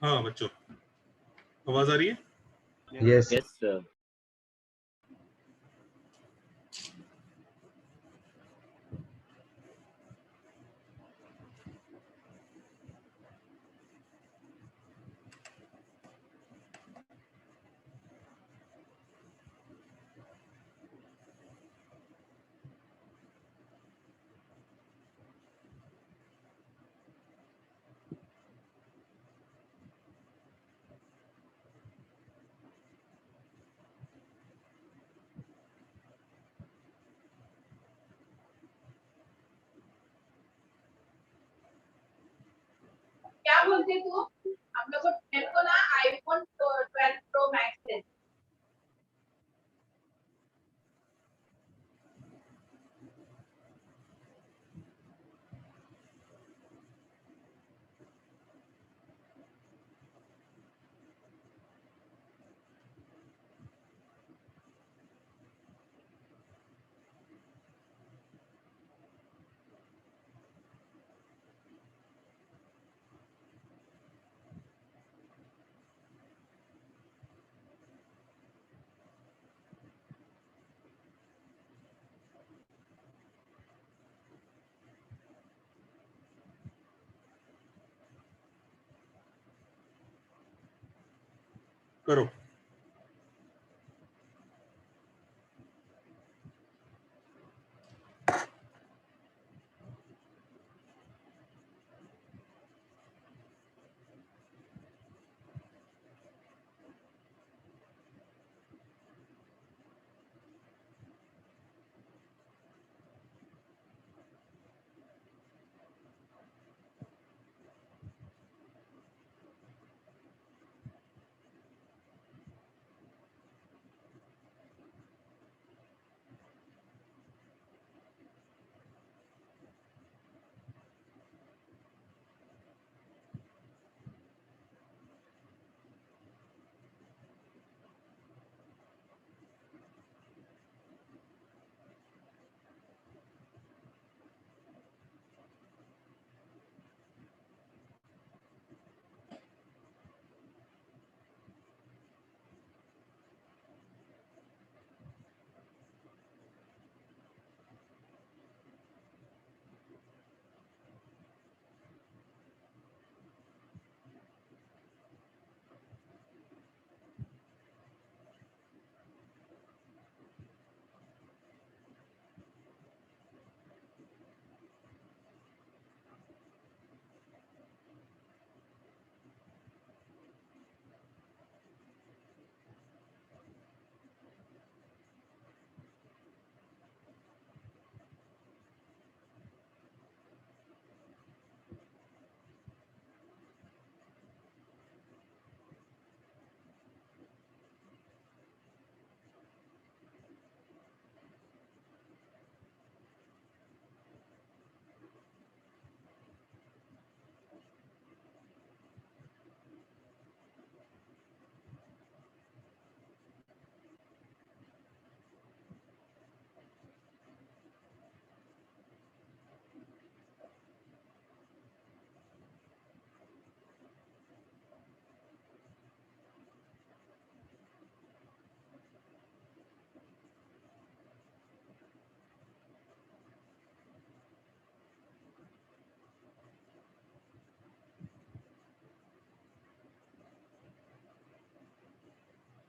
हाँ बच्चों, आवाज आ रही है? Yes yes sir. क्या बोलते तू? हम लोग को 10 को ना आईफोन 12 प्रो मैक्स है। करो।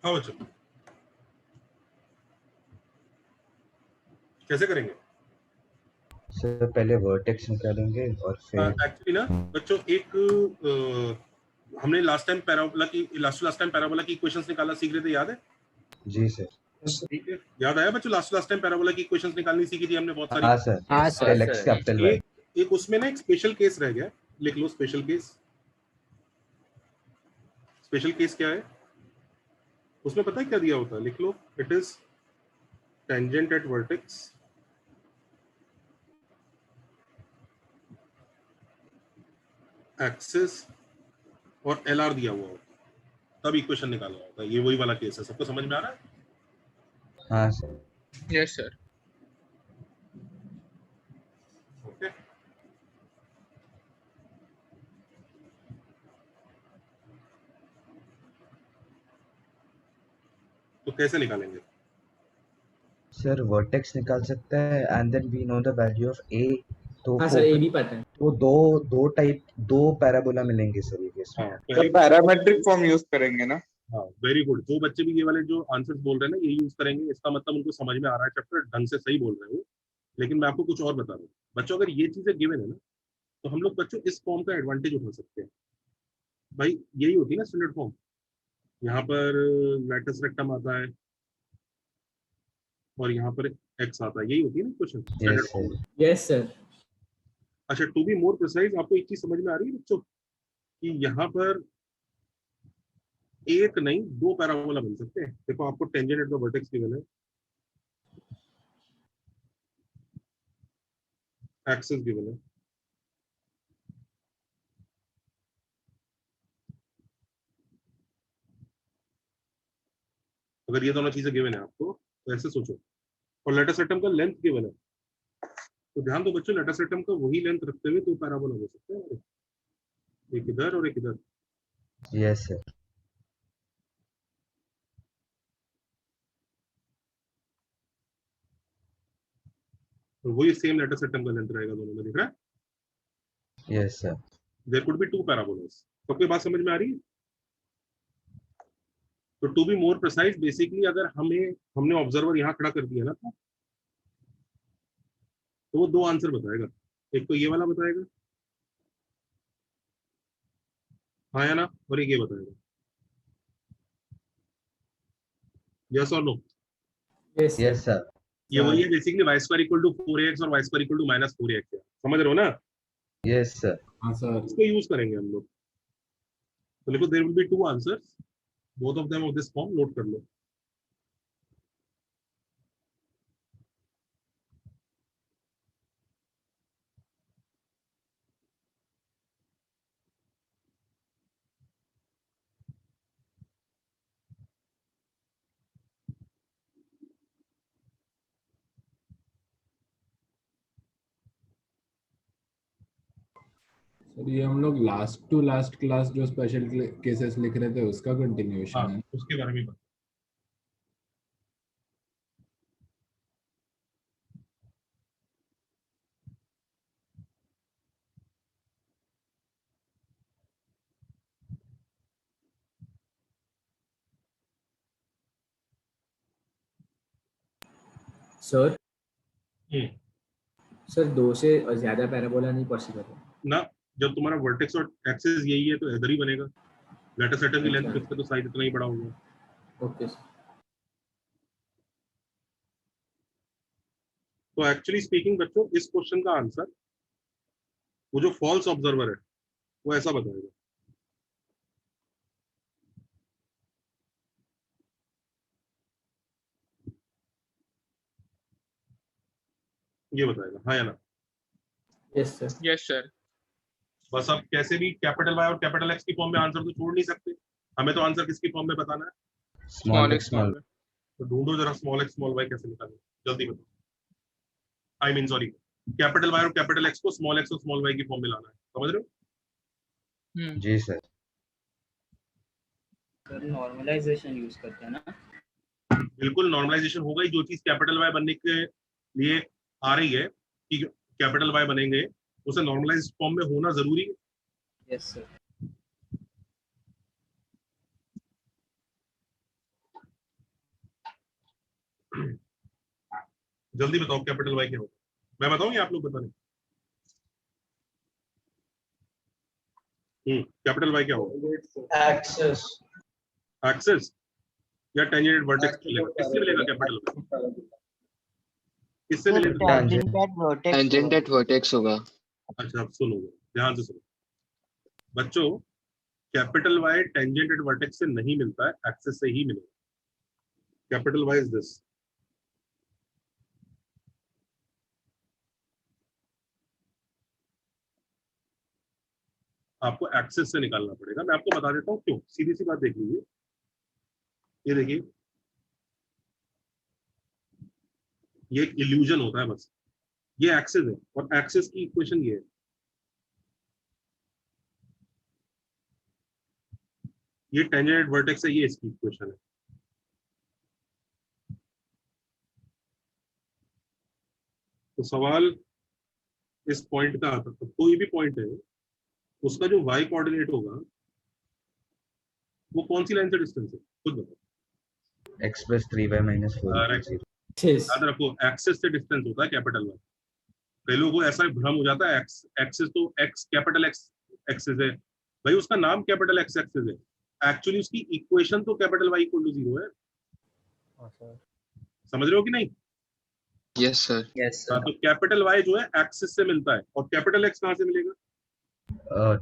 हाँ बच्चों, कैसे करेंगे? सर पहले वर्टेक्स निकालेंगे और फिर एक्चुअली ना बच्चों, एक हमने लास्ट टाइम पैराबोला की इक्वेशंस निकालना सीख रहे थे, याद है? जी सर। ठीक है, याद आया बच्चों? लास्ट टाइम पैराबोला की इक्वेशंस निकालनी सीखी थी हमने बहुत सारी। हाँ सर। हाँ sir. Tell X capital Y. एक उसमें ना एक स्पेशल केस रह गया, लिख लो स्पेशल केस। स्पेशल केस क्या है? उसमें पता है क्या दिया होता है? लिख लो, it is tangent at vertex axis और एलआर दिया हुआ होता है, तब इक्वेशन निकालना होता है। ये वही वाला केस है, सबको समझ में आ रहा है? हाँ सर। Yes sir. ओके, तो कैसे निकालेंगे? सर वर्टेक्स निकाल सकता है and then we know the value of A. तो हाँ सर, ये भी पता है। तो दो पैराबोला मिलेंगे सर ये केस में। हाँ, तो पहली पैरामेट्रिक फॉर्म यूज करेंगे ना? हाँ, वेरी गुड। जो बच्चे भी ये वाले जो आंसर्स बोल रहे हैं ना, ये यूज करेंगे, इसका मतलब उनको समझ में आ रहा है चैप्टर, ढंग से सही बोल रहे हो। लेकिन मैं आपको कुछ और बता रहा हूँ बच्चों, अगर ये चीजें गिवन है ना, तो हम लोग बच्चों इस फॉर्म का एडवांटेज उठा सकते हैं। भाई यही होती है ना स्टैंडर्ड फॉर्म। यहाँ पर लैटस रेक्टम आता है और यहाँ पर एक्स आता है, यही होती है ना question standard yes form sir. में। Yes sir. अच्छा, टू बी मोर प्रिसाइज, आपको एक चीज समझ में आ रही है बच्चों कि यहाँ पर एक नहीं दो पैराबोला बन सकते हैं। देखो आपको tangent at the vertex given है, एक्सिस गिवन है, अगर ये दोनों चीजें गिवन है आपको तो ऐसे सोचो, और लेटर सेटम का लेंथ गिवन है, तो ध्यान दो बच्चों, लेटर सेटम का वही लेंथ रखते हुए दो पैराबोला हो सकते हैं, एक इधर और एक इधर। Yes sir. और वही सेम लेटर सेटम का लेंथ रहेगा दोनों में, दिख रहा है? Yes sir. There could be two parabolas. सबको बात समझ में आ रही है? तो to be more precise, basically अगर हमने ऑब्जर्वर यहाँ खड़ा कर दिया ना, तो वो दो आंसर बताएगा। एक तो ये वाला बताएगा, हाँ या ना, और एक ये बताएगा, यस और no. Yes sir. Yes sir. ये वही है basically, Y square equal to 4ax और Y square equal to minus 4ax है। समझ रहे हो ना? Yes sir. हाँ सर। इसको यूज करेंगे हम लोग। तो देखो there will be two answers, both of them of this form, note कर लो। सर ये हम लोग लास्ट टू लास्ट क्लास जो स्पेशल केसेस लिख रहे थे उसका कंटिन्यूएशन हाँ, है। उसके बारे में सर हम्म, सर 2 से ज्यादा पैराबोला नहीं पॉसिबल है। ना, जब तुम्हारा वर्टेक्स और एक्सिस यही है तो इधर ही बनेगा। लेटर सेटम की लेंथ फिक्स है तो साइज इतना ही बड़ा होगा। Okay sir. तो एक्चुअली स्पीकिंग बच्चों, इस क्वेश्चन का आंसर वो जो फॉल्स ऑब्जर्वर है वो ऐसा बताएगा, ये बताएगा, हाँ या ना। Yes sir. Yes sir. बस अब कैसे भी कैपिटल वाई और कैपिटल एक्स की फॉर्म में आंसर तो छोड़ नहीं सकते, हमें तो आंसर किसकी फॉर्म में बताना है। Small x small small. तो ढूंढो जरा स्मॉल एक्स स्मॉल वाई कैसे निकालें, जल्दी बताओ। I mean sorry, capital Y और कैपिटल एक्स को स्मॉल एक्स और स्मॉल वाई की फॉर्म में लाना है, समझ रहे हो? जी सर। सर नॉर्मलाइजेशन यूज करते हैं ना? बिल्कुल नॉर्मलाइजेशन होगा ही, जो चीज कैपिटल वाई बनने के लिए आ रही है कि कैपिटल वाई बनेंगे, उसे नॉर्मलाइज फॉर्म में होना जरूरी है। Yes sir. जल्दी बताओ कैपिटल वाई क्या होगा, मैं बताऊं या आप लोग बताने? कैपिटल वाई क्या होगा? एक्सेस। एक्सिस या टेंजेंट वर्टेक्स मिलेगा, किससे मिलेगा कैपिटल वाई, किससे मिलेगा? टेंजेंट एट वर्टेक्स होगा। अच्छा अब सुनो, ध्यान से सुनो बच्चों, capital Y tangent at vertex से नहीं मिलता है, एक्सिस से ही मिलेगा। कैपिटल वाई इज दिस, आपको एक्सिस से निकालना पड़ेगा। मैं आपको बता देता हूँ क्यों, सीधी सी बात देख लीजिए, ये देखिए, ये एक इल्यूजन होता है बस। ये एक्सिस है और एक्सिस की इक्वेशन ये है, ये टेंजेंट वर्टेक्स है, ये इसकी इक्वेशन है। तो सवाल इस पॉइंट का आता, तो कोई भी पॉइंट है उसका जो y कोऑर्डिनेट होगा वो कौन सी लाइन से डिस्टेंस है, खुद बताओ। x plus 3y minus 4 equals 0. याद रखो एक्सिस से डिस्टेंस होता है कैपिटल वाई। कई लोगों को ऐसा भ्रम हो जाता है एक्सिस तो एक्स कैपिटल एक्स एक्सिस है, भाई उसका नाम कैपिटल एक्स एक्सिस है, एक्चुअली उसकी इक्वेशन तो कैपिटल वाई इक्वल टू 0 है। समझ रहे हो कि नहीं? Yes, sir. Yes, sir. हाँ, तो कैपिटल वाई जो है एक्सिस से मिलता है और कैपिटल एक्स कहाँ से मिलेगा?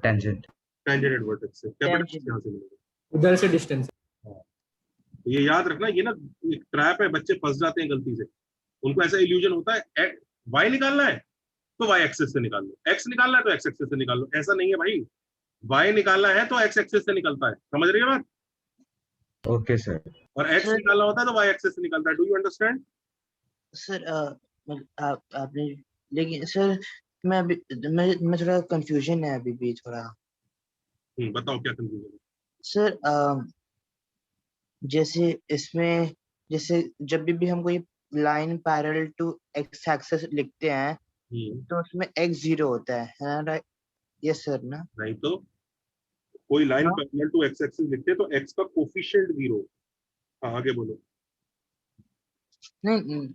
Tangent. टेंजेंट वर्टेक्स से। Capital x Tangent. कहाँ से मिलेगा? उधर से डिस्टेंस। तो ये याद रखना, ये ना एक ट्रैप है, बच्चे फंस जाते हैं गलती से। उनको ऐसा इल्यूजन होता है वाई निकालना है तो वाई एक्सिस से निकाल लो, एक्स निकालना है तो एक्स एक्सिस से निकाल लो। ऐसा नहीं है भाई, वाई निकालना है तो एक्स एक्सिस से निकलता है। समझ रही है बात? Okay, sir. और एक्स निकालना होता है तो वाई एक्सिस से निकलता है। Do you understand? सर आपने, लेकिन सर मैं थोड़ा कंफ्यूजन है अभी भी थोड़ा। बताओ क्या कंफ्यूजन है? सर जैसे इसमें, जैसे जब भी हम कोई line parallel to x axis लिखते हैं तो उसमें x 0 होता है ना? यस सर ना? नहीं तो कोई लाइन हाँ? पैरेलल टू एक्स एक्सिस लिखते हैं तो एक्स का कोफिशिएंट 0। हाँ आगे बोलो। नहीं,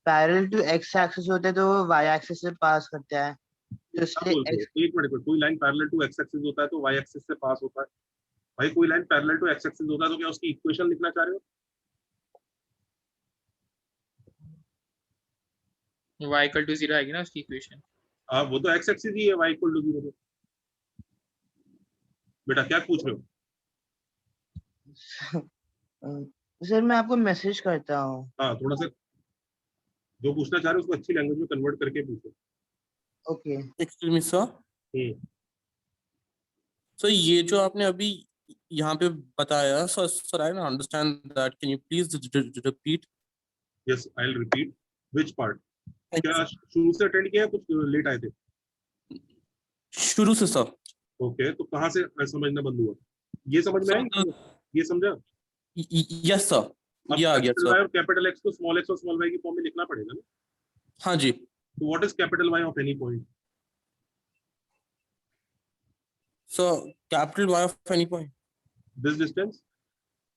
पैरेलल टू एक्स एक्सिस होता है तो वो y एक्सिस से पास करता है, तो क्या इसलिए बोलते हो? x। एक मिनट, कोई line parallel to x axis होता है तो वाई एक्सिस से पास होता है। भाई कोई line parallel to x axis होता है तो क्या उसकी इक्वेशन लिखना चाह रहे हो? y इक्वल टू 0 आएगी ना उसकी इक्वेशन। वो तो एक्स एक्सिस ही है, वाई इक्वल टू 0 पे। बेटा क्या पूछ रहे हो? सर मैं आपको मैसेज करता हूँ। हाँ थोड़ा सा जो पूछना चाह रहे हो उसको अच्छी लैंग्वेज में कन्वर्ट करके पूछो। Okay. Excuse me sir, sir ये जो आपने अभी यहाँ पे बताया, sir I don't understand that, can you please repeat? Yes I will repeat. Which part? क्या शुरू से अटेंड किया है, कुछ लेट आए थे? शुरू से सर। ओके तो कहाँ से समझना बंद हुआ? ये समझ में आई? ये समझा? यस सर, ये आ गया सर। कैपिटल एक्स को स्मॉल एक्स और स्मॉल वाई की फॉर्म में लिखना पड़ेगा ना? हाँ जी। तो what is capital Y of any point? Sir capital Y of any point, this distance?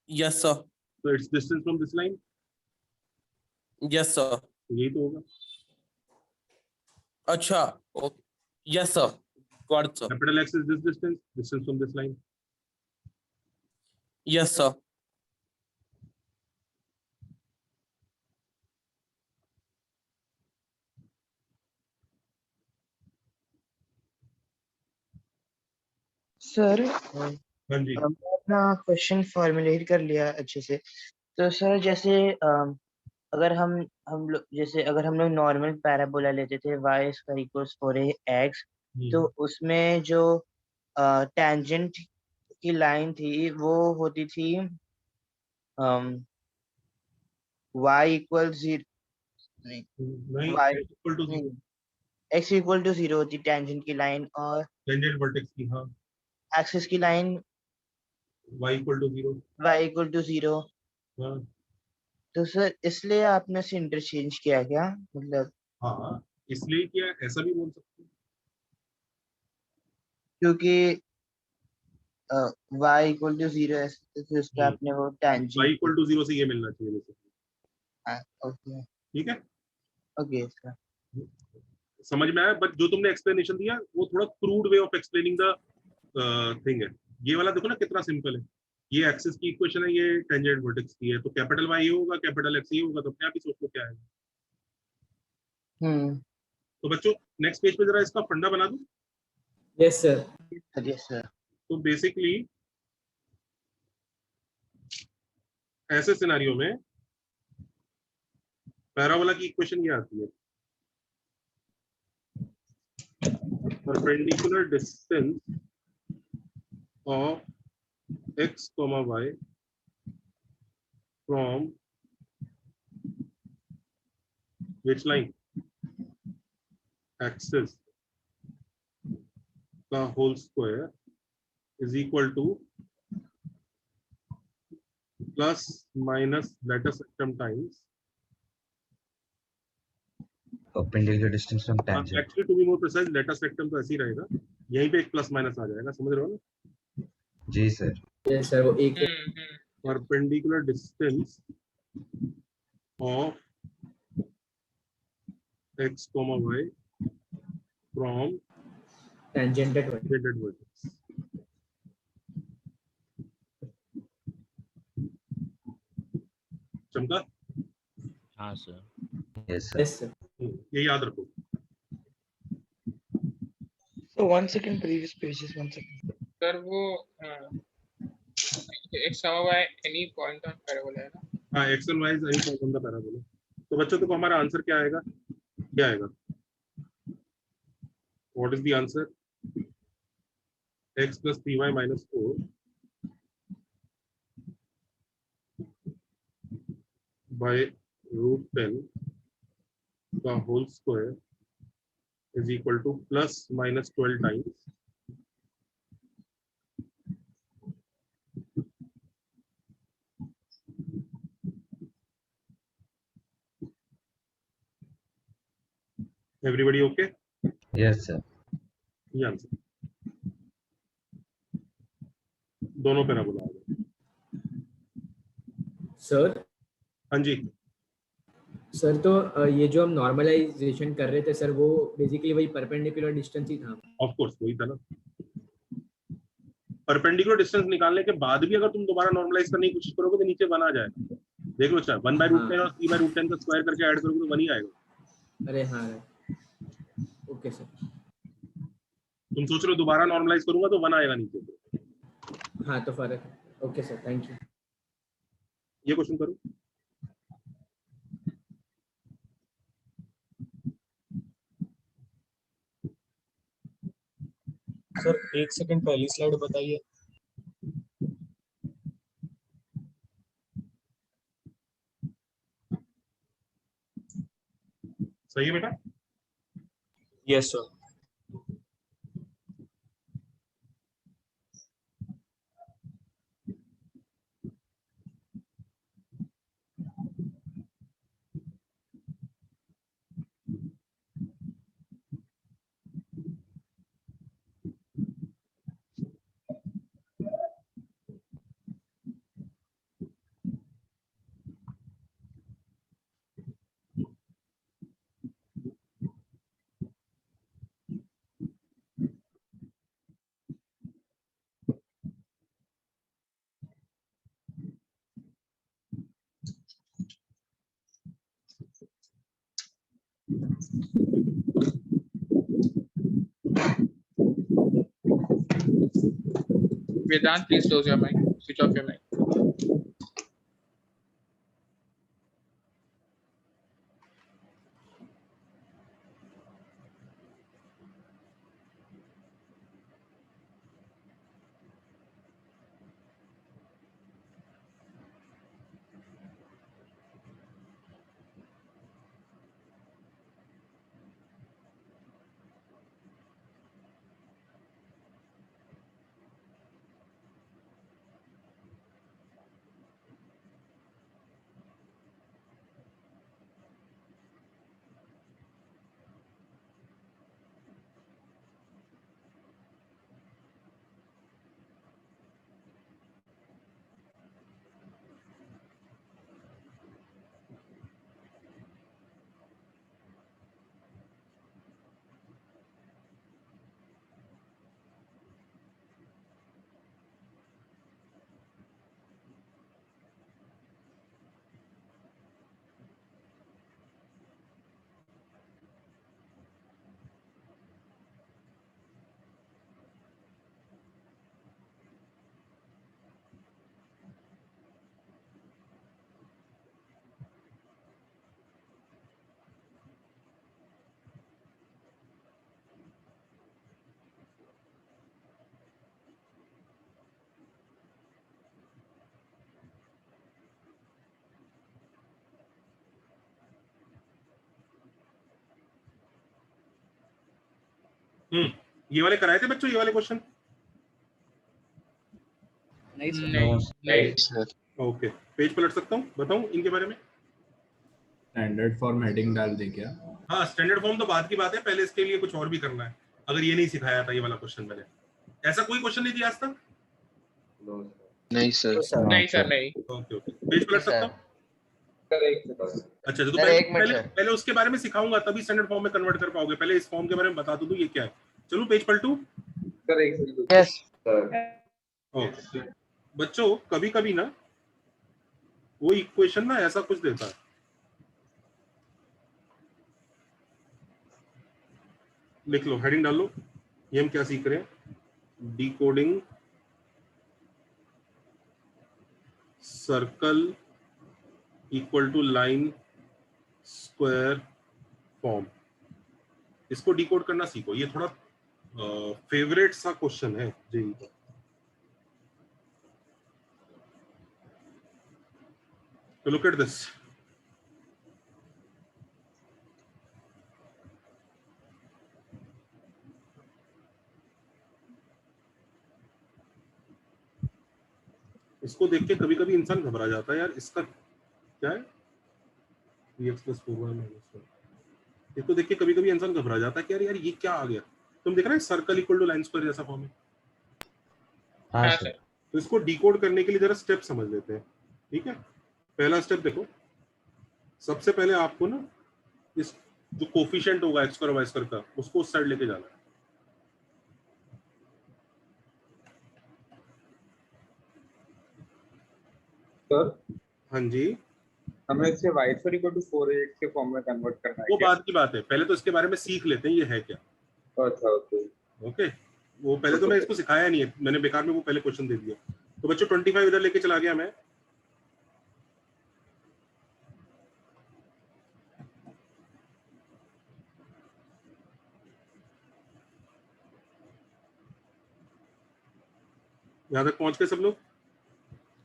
Yes sir. तो it's distance from this line? Yes sir. यही तो होगा। अच्छा okay, yes sir, got it sir. Capital X is this distance, distance from this line. Yes sir. Sir हाँ जी। मैं अपना question formulate कर लिया अच्छे से। तो सर जैसे अगर हम लोग, जैसे अगर हम लोग नॉर्मल पैराबोला लेते थे y स्क्वायर इक्वल्स 4x, तो उसमें जो टेंजेंट की लाइन थी वो होती थी y इक्वल 0, नहीं y equal to 0, x equal to 0 होती टेंजेंट की लाइन, और टेंजेंट वर्टेक्स की। हाँ एक्सिस की line y equal to 0। y equal to 0। हाँ तो सर इसलिए आपने से इंटरचेंज किया क्या, मतलब? हाँ इसलिए क्या, ऐसा भी बोल सकते हैं क्योंकि y इक्वल टू 0 है तो इस पे आपने वो y टेंजेंट। इक्वल टू 0 से ये मिलना चाहिए बेसिकली। ओके ठीक है, ओके सर। समझ में आया? बट जो तुमने एक्सप्लेनेशन दिया वो थोड़ा crude way of explaining the thing है। ये वाला देखो ना कितना सिंपल है। ये एक्सिस की इक्वेशन है, ये टेंजेंट वर्टेक्स की है, तो कैपिटल वाई ये होगा, कैपिटल एक्स ये होगा, तो अपने आप ही सोचो क्या है। तो बच्चों नेक्स्ट पेज पे जरा इसका फंडा बना दो। Yes sir. Yes sir. तो बेसिकली ऐसे सिनेरियो में पैराबोला की इक्वेशन ये आती है, perpendicular distance of x, y from which line? Axis का whole square is equal to plus minus, let us system times perpendicular distance from tangent. Actually to be more precise latus rectum तो ऐसे ही रहेगा, यहीं पे एक plus minus आ जाएगा, समझ रहे हो ना? जी सर। यस सर, वो एक perpendicular distance of x, y from टेंजेंटेड tangent vertex. चमका? हाँ sir. Yes sir. Yes sir. ये याद रखो। So 1 second, previous pages 1 second. Sir वो x, y any point on parabola है ना? हाँ, x and y is any point on the parabola. तो बच्चों तो हमारा आंसर क्या आएगा? क्या आएगा? What is the answer? x plus 3y minus 4 by root 10 का whole square is equal to plus minus 12 times everybody okay? Yes sir. ये आंसर दोनों पैराबोला आ गए। सर हाँ जी, सर तो ये जो हम नॉर्मलाइजेशन कर रहे थे सर, वो बेसिकली वही परपेंडिकुलर डिस्टेंस ही था। ऑफ कोर्स वही था ना। परपेंडिकुलर डिस्टेंस निकालने के बाद भी अगर तुम दोबारा नॉर्मलाइज करने की कोशिश करोगे तो नीचे 1 आ जाएगा। देख लो चाहे 1/√10 और 3/√10 का स्क्वायर करके ऐड करोगे तो 1 ही आएगा। अरे हाँ, ओके सर। तुम सोच रहे हो दोबारा नॉर्मलाइज करूंगा तो 1 आएगा नीचे। हाँ तो फर्क है। Okay sir, thank you. ये क्वेश्चन करो। सर 1 सेकंड पहली स्लाइड बताइए। सही है बेटा? Yes sir. Vedant, please close your mic. Switch off your mic. ये वाले कराए थे बच्चों, ये वाले क्वेश्चन? नहीं सर। नहीं सर। ओके, पेज पलट सकता हूँ, बताऊँ इनके बारे में? स्टैंडर्ड फॉर्मेटिंग डाल दे क्या? हाँ स्टैंडर्ड फॉर्म तो बात की बात है, पहले इसके लिए कुछ और भी करना है। अगर ये नहीं सिखाया था ये वाला क्वेश्चन मैंने, ऐसा कोई क्वेश्चन नहीं दिया आज तक? नहीं सर। नहीं सर नहीं। ओके ओके, पेज पलट सकता हूँ? अच्छा तो सर, पहले एक मिनट पहले सर। पहले उसके बारे में सिखाऊंगा तभी स्टैंडर्ड फॉर्म में कन्वर्ट कर पाओगे। पहले इस फॉर्म के बारे में बता दो ये क्या है। चलो पेज पलटू। यस ओके बच्चों, कभी कभी ना वो इक्वेशन ना ऐसा कुछ देता है, लिख लो, हेडिंग डाल लो। ये हम क्या सीख रहे हैं? Decoding circle equal to line square form. इसको डिकोड करना सीखो। ये थोड़ा फेवरेट सा क्वेश्चन है जेईई का। तो लुक एट दिस। इसको देख के कभी कभी इंसान घबरा जाता है, यार इसका क्या है, dx plus 4y minus 1। इसको देख के कभी कभी इंसान घबरा जाता है कि यार यार ये क्या आ गया। तुम देख रहे हैं circle equal to line square जैसा फॉर्म है। हाँ हाँ सर। सर। तो इसको डिकोड करने के लिए जरा स्टेप समझ लेते हैं, ठीक है? पहला स्टेप देखो, सबसे पहले आपको ना इस जो कोफिशिएंट होगा एक्स स्क्वायर वाई स्क्वायर का, उसको उस साइड लेके जाना है। सर हाँ जी, हमें इसे y square equal to 4ax के फॉर्म में कन्वर्ट करना है वो क्या? बात की बात है, पहले तो इसके बारे में सीख लेते हैं ये है क्या। अच्छा ओके। ओके, वो पहले तो मैं इसको सिखाया नहीं है, मैंने बेकार में वो पहले क्वेश्चन दे दिया। तो बच्चों 25 इधर लेके चला गया मैं। यहाँ तक पहुंच गए सब लोग?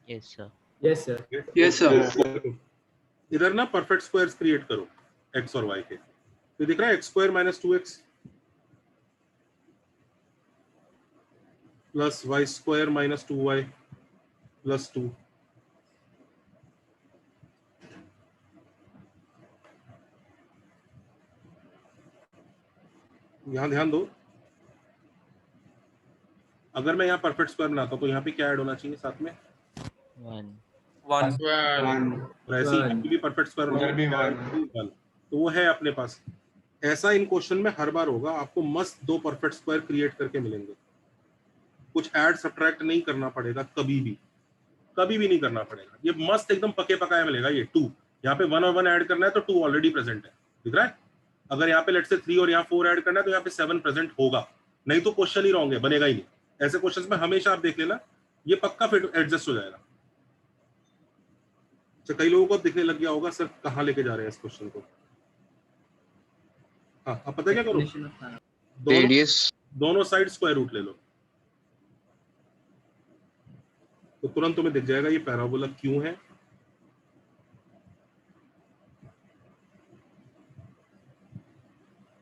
Yes sir. Yes sir. Yes sir. इधर ना परफेक्ट स्क्वायर्स क्रिएट करो x और y के। तो दिख रहा है x square minus 2x plus y square minus 2y plus 2। यहाँ ध्यान दो, अगर मैं यहाँ परफेक्ट स्क्वायर बनाता हूँ तो यहाँ पे क्या ऐड होना चाहिए साथ में? 1 1 और ऐसे ही यहाँ पे भी परफेक्ट स्क्वायर बनाओ, क्या add होगा? 1। तो वो है अपने पास। ऐसा इन क्वेश्चन में हर बार होगा, आपको मस्त 2 परफेक्ट स्क्वायर क्रिएट करके मिलेंगे। कुछ ऐड सब्ट्रैक्ट नहीं करना पड़ेगा, कभी भी नहीं करना पड़ेगा। ये मस्त एकदम पके पकाया मिलेगा। ये 2 यहाँ पे 1 और 1 ऐड करना है तो 2 ऑलरेडी प्रेजेंट है, दिख रहा है? अगर यहाँ पे लेट से 3 और यहाँ 4 ऐड करना है तो यहाँ पे 7 प्रेजेंट होगा, नहीं तो क्वेश्चन ही रॉन्ग है, बनेगा ही नहीं। ऐसे क्वेश्चंस में हमेशा आप देख लेना, ये पक्का फिट एडजस्ट हो जाएगा। तो कई लोगों को दिखने लग गया होगा सर कहाँ लेके जा रहे हैं इस क्वेश्चन को। हाँ, अब पता है क्या करो, रेडियस दोनों साइड स्क्वायर रूट ले लो, तो तुरंत तुम्हें दिख जाएगा ये पैराबोला क्यों है।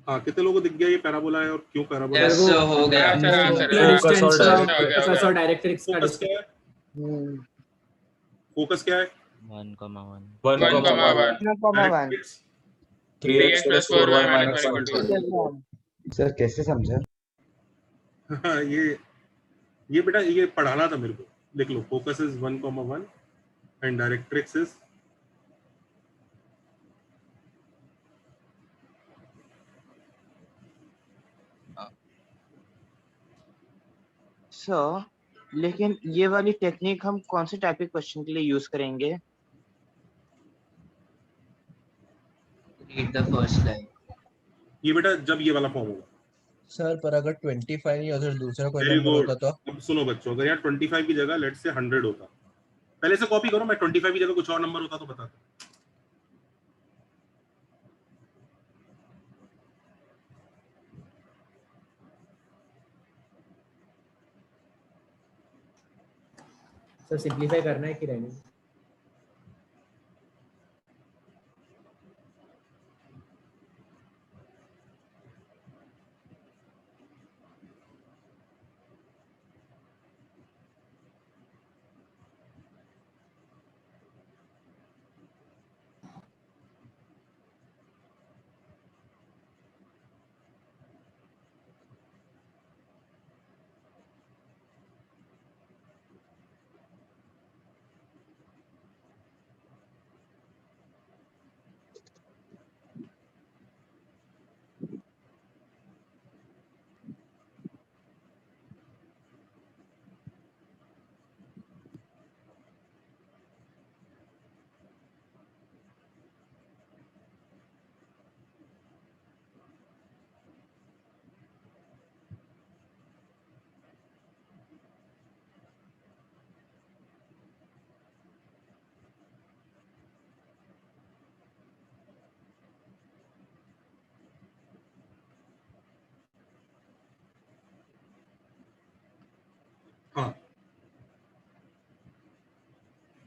हाँ, कितने लोगों को दिख गया ये पैराबोला है और क्यों पैराबोला है? सर वो हो गया। डिस्टेंस फोकस और डायरेक्ट्रिक्स का फोकस क्या है? फोकस क्या है? 1,1 1,1 3x plus 4y minus 1 sir कैसे समझा? हाँ, ये बेटा ये पढ़ाना था मेरे को। लिख लो, focus is 1,1 and directrix is लेकिन ये वाली टेक्निक हम कौन से टाइप के क्वेश्चन के लिए यूज करेंगे? Read the first line. ये बेटा जब ये वाला फॉर्म होगा। सर पर अगर 25 या उधर दूसरा कोई वेरी नंबर गुड। होता तो? अब सुनो बच्चों, अगर यहाँ 25 की जगह लेट से 100 होता, पहले से कॉपी करो, मैं 25 की जगह कुछ और नंबर होता तो बता दो। सर सिंपलीफाई करना है कि रहने?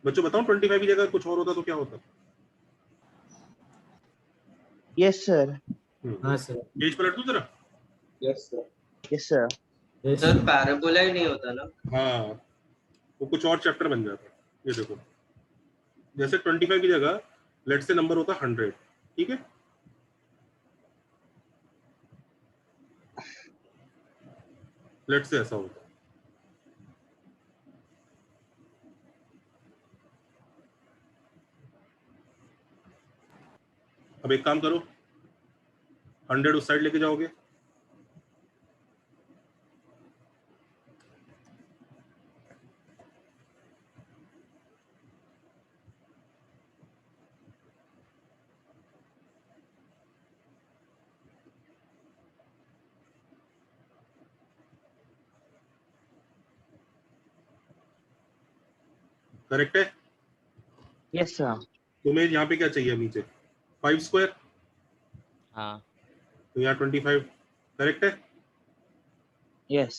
बच्चों बताओ 25 की जगह कुछ और होता तो क्या होता? Yes sir. हाँ सर। पेज पलट दूं जरा? Yes sir. Yes sir. Sir parabola ही नहीं होता ना? हाँ, वो कुछ और चैप्टर बन जाता। ये देखो, जैसे 25 की जगह लेट से नंबर होता 100, ठीक है? लेट से ऐसा होता। अब एक काम करो, 100 उस साइड लेके जाओगे, करेक्ट है? Yes sir. तुम्हें यहाँ पे क्या चाहिए नीचे? 5 स्क्वायर, हाँ। तो यहाँ 25, करेक्ट है? यस।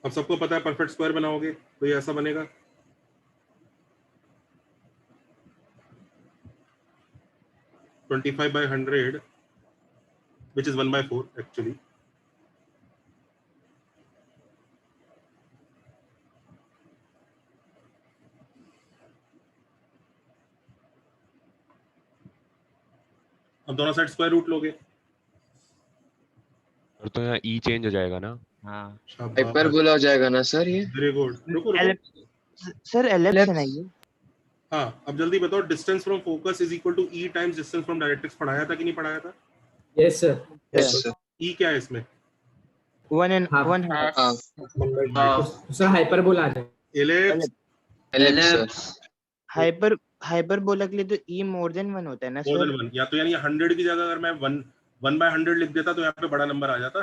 अब सबको पता है परफेक्ट स्क्वायर बनाओगे तो ये ऐसा बनेगा। (25 by 100) which is 1/4 actually. अब दोनों साइड स्क्वायर रूट लोगे, और तो यहाँ ई चेंज हो जाएगा ना? हाँ। हाइपरबोला हो जाएगा ना सर ये? Very good. रुको रुको, सर एलिप्स है ना ये? हाँ, अब जल्दी बताओ, distance from focus is equal to E times distance from directrix. पढ़ाया था कि नहीं पढ़ाया था? Yes sir. Yes sir. E क्या है इसमें? 1 हाँ। सर हाइपरबोला आ जाए। एलिप्स। Ellipse sir. हाइपरबोला के लिए तो ई मोर देन 1 होता है ना मोर सर? देन 1, या तो यानी 100 की जगह अगर मैं 1/100 लिख देता तो यहाँ पे बड़ा नंबर आ जाता।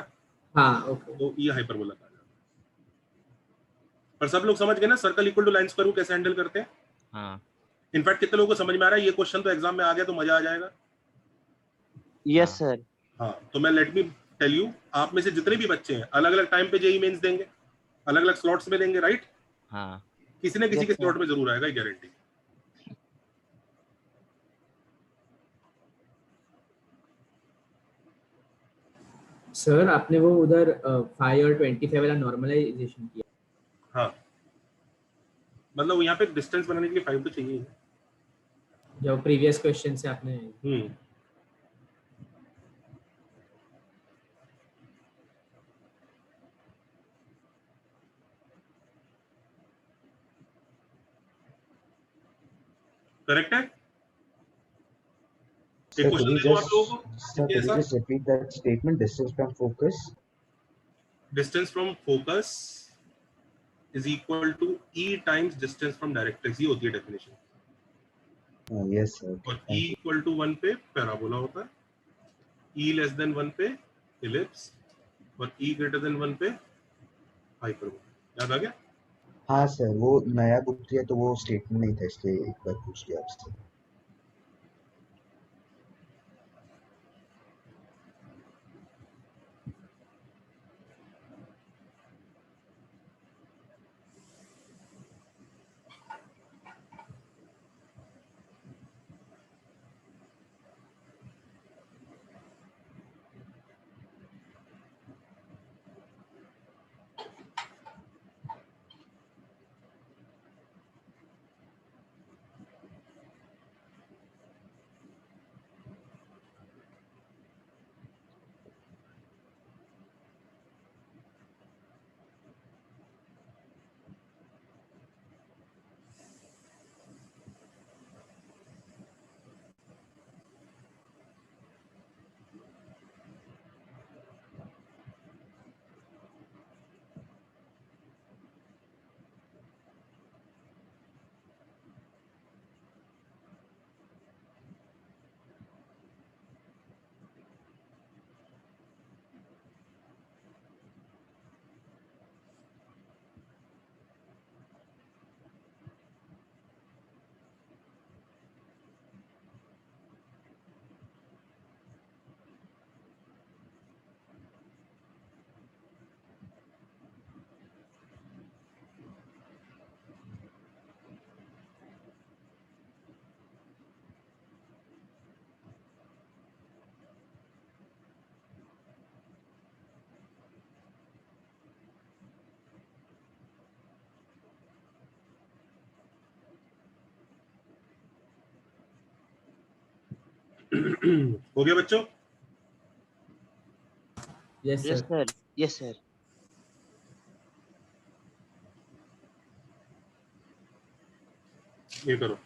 हाँ ओके। तो ये हाइपरबोला का। पर सब लोग समझ गए ना circle equal to line square root कैसे हैंडल करते हैं? हाँ। इनफैक्ट कितने लोगों को समझ में आ रहा है ये क्वेश्चन तो एग्जाम में आ गया तो मजा आ जाएगा? Yes sir. हाँ, तो मैं लेट मी टेल यू, आप में से जितने भी बच्चे हैं अलग अलग टाइम पे जेईई मेंस देंगे, अलग अलग स्लॉट्स में देंगे, राइट? हाँ। किसी न किसी Yes, के sir. स्लॉट में जरूर आएगा, गारंटी। सर आपने वो उधर 5 और 25 वाला नॉर्मलाइजेशन किया। हाँ, मतलब यहाँ पे डिस्टेंस बनाने के लिए 5 तो चाहिए ही। जो प्रीवियस क्वेश्चन से आपने। करेक्ट है? Sir, एक could क्वेश्चन you दे दूं आप just, लोगों को? sir, could you just repeat that statement? Distance from focus. Distance from focus is equal to E times distance from directrix, ये होती है डेफिनेशन। Yes, sir. Okay, और thank ई you. इक्वल टू 1 पे पैराबोला होता है, ई लेस देन 1 पे ellipse, और ई ग्रेटर देन 1 पे हाइपरबोला। याद आ गया? हाँ सर, वो नया बुक दिया तो वो स्टेटमेंट नहीं था, इसलिए एक बार पूछ लिया आपसे। हो गया बच्चों? Yes yes sir. Sir, yes sir. ये करो।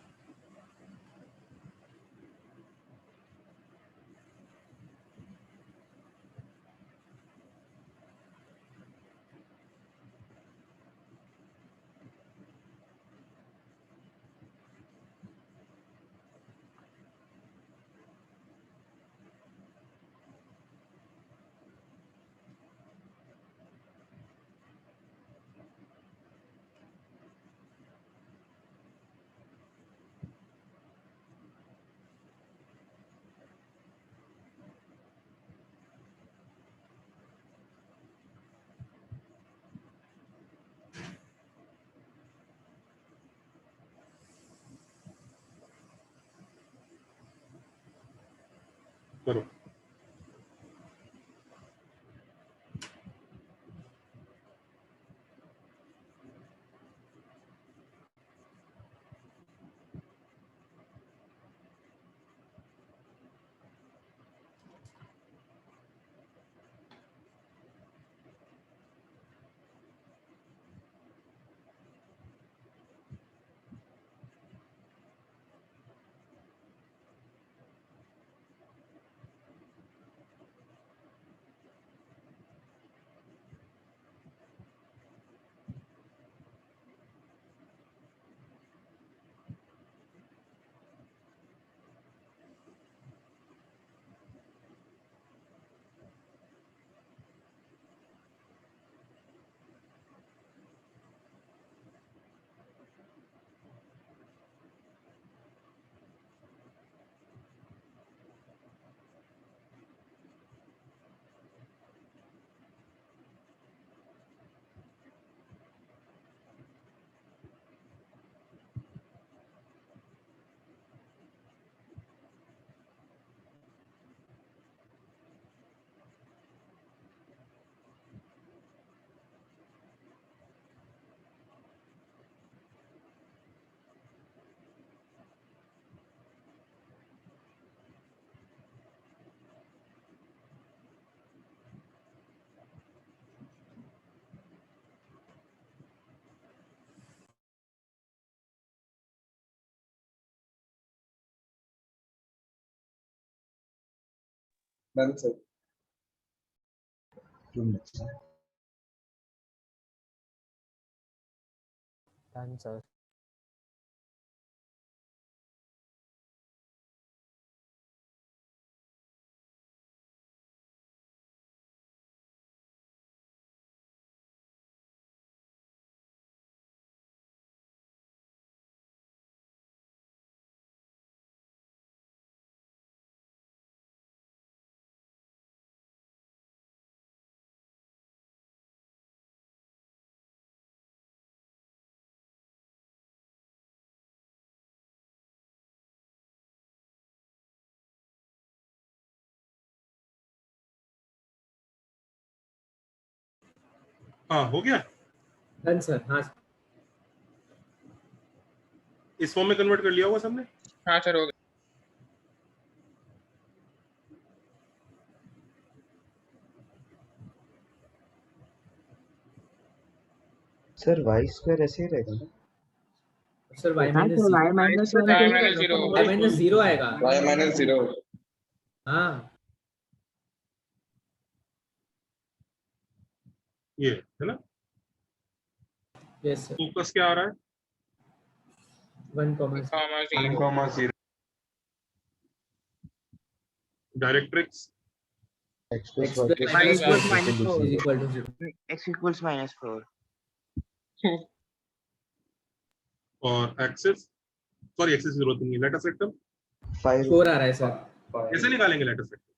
करो। Done, sir. 2 minutes. Done sir. हाँ, हो गया। Done sir. हाँ इस फॉर्म में कन्वर्ट कर लिया होगा सबने? हाँ सर, हो गया। सर वाई स्क्वायर ऐसे ही रहेगा ना? सर y हाँ minus sir, y minus one y के माइनस जीरो। y माइनस 0 आएगा। Y minus 0. हाँ ये है ना? Yes sir. फोकस क्या आ रहा है? 1, 1, 0. 0. Directrix X plus X y plus plus y minus equals y minus 4. is equal to 0. x equals minus 4. और एक्सिस, सॉरी एक्सिस की जरूरत नहीं है। Letter sector 5. 4 आ रहा है सर। कैसे निकालेंगे लेटर सेक्टर?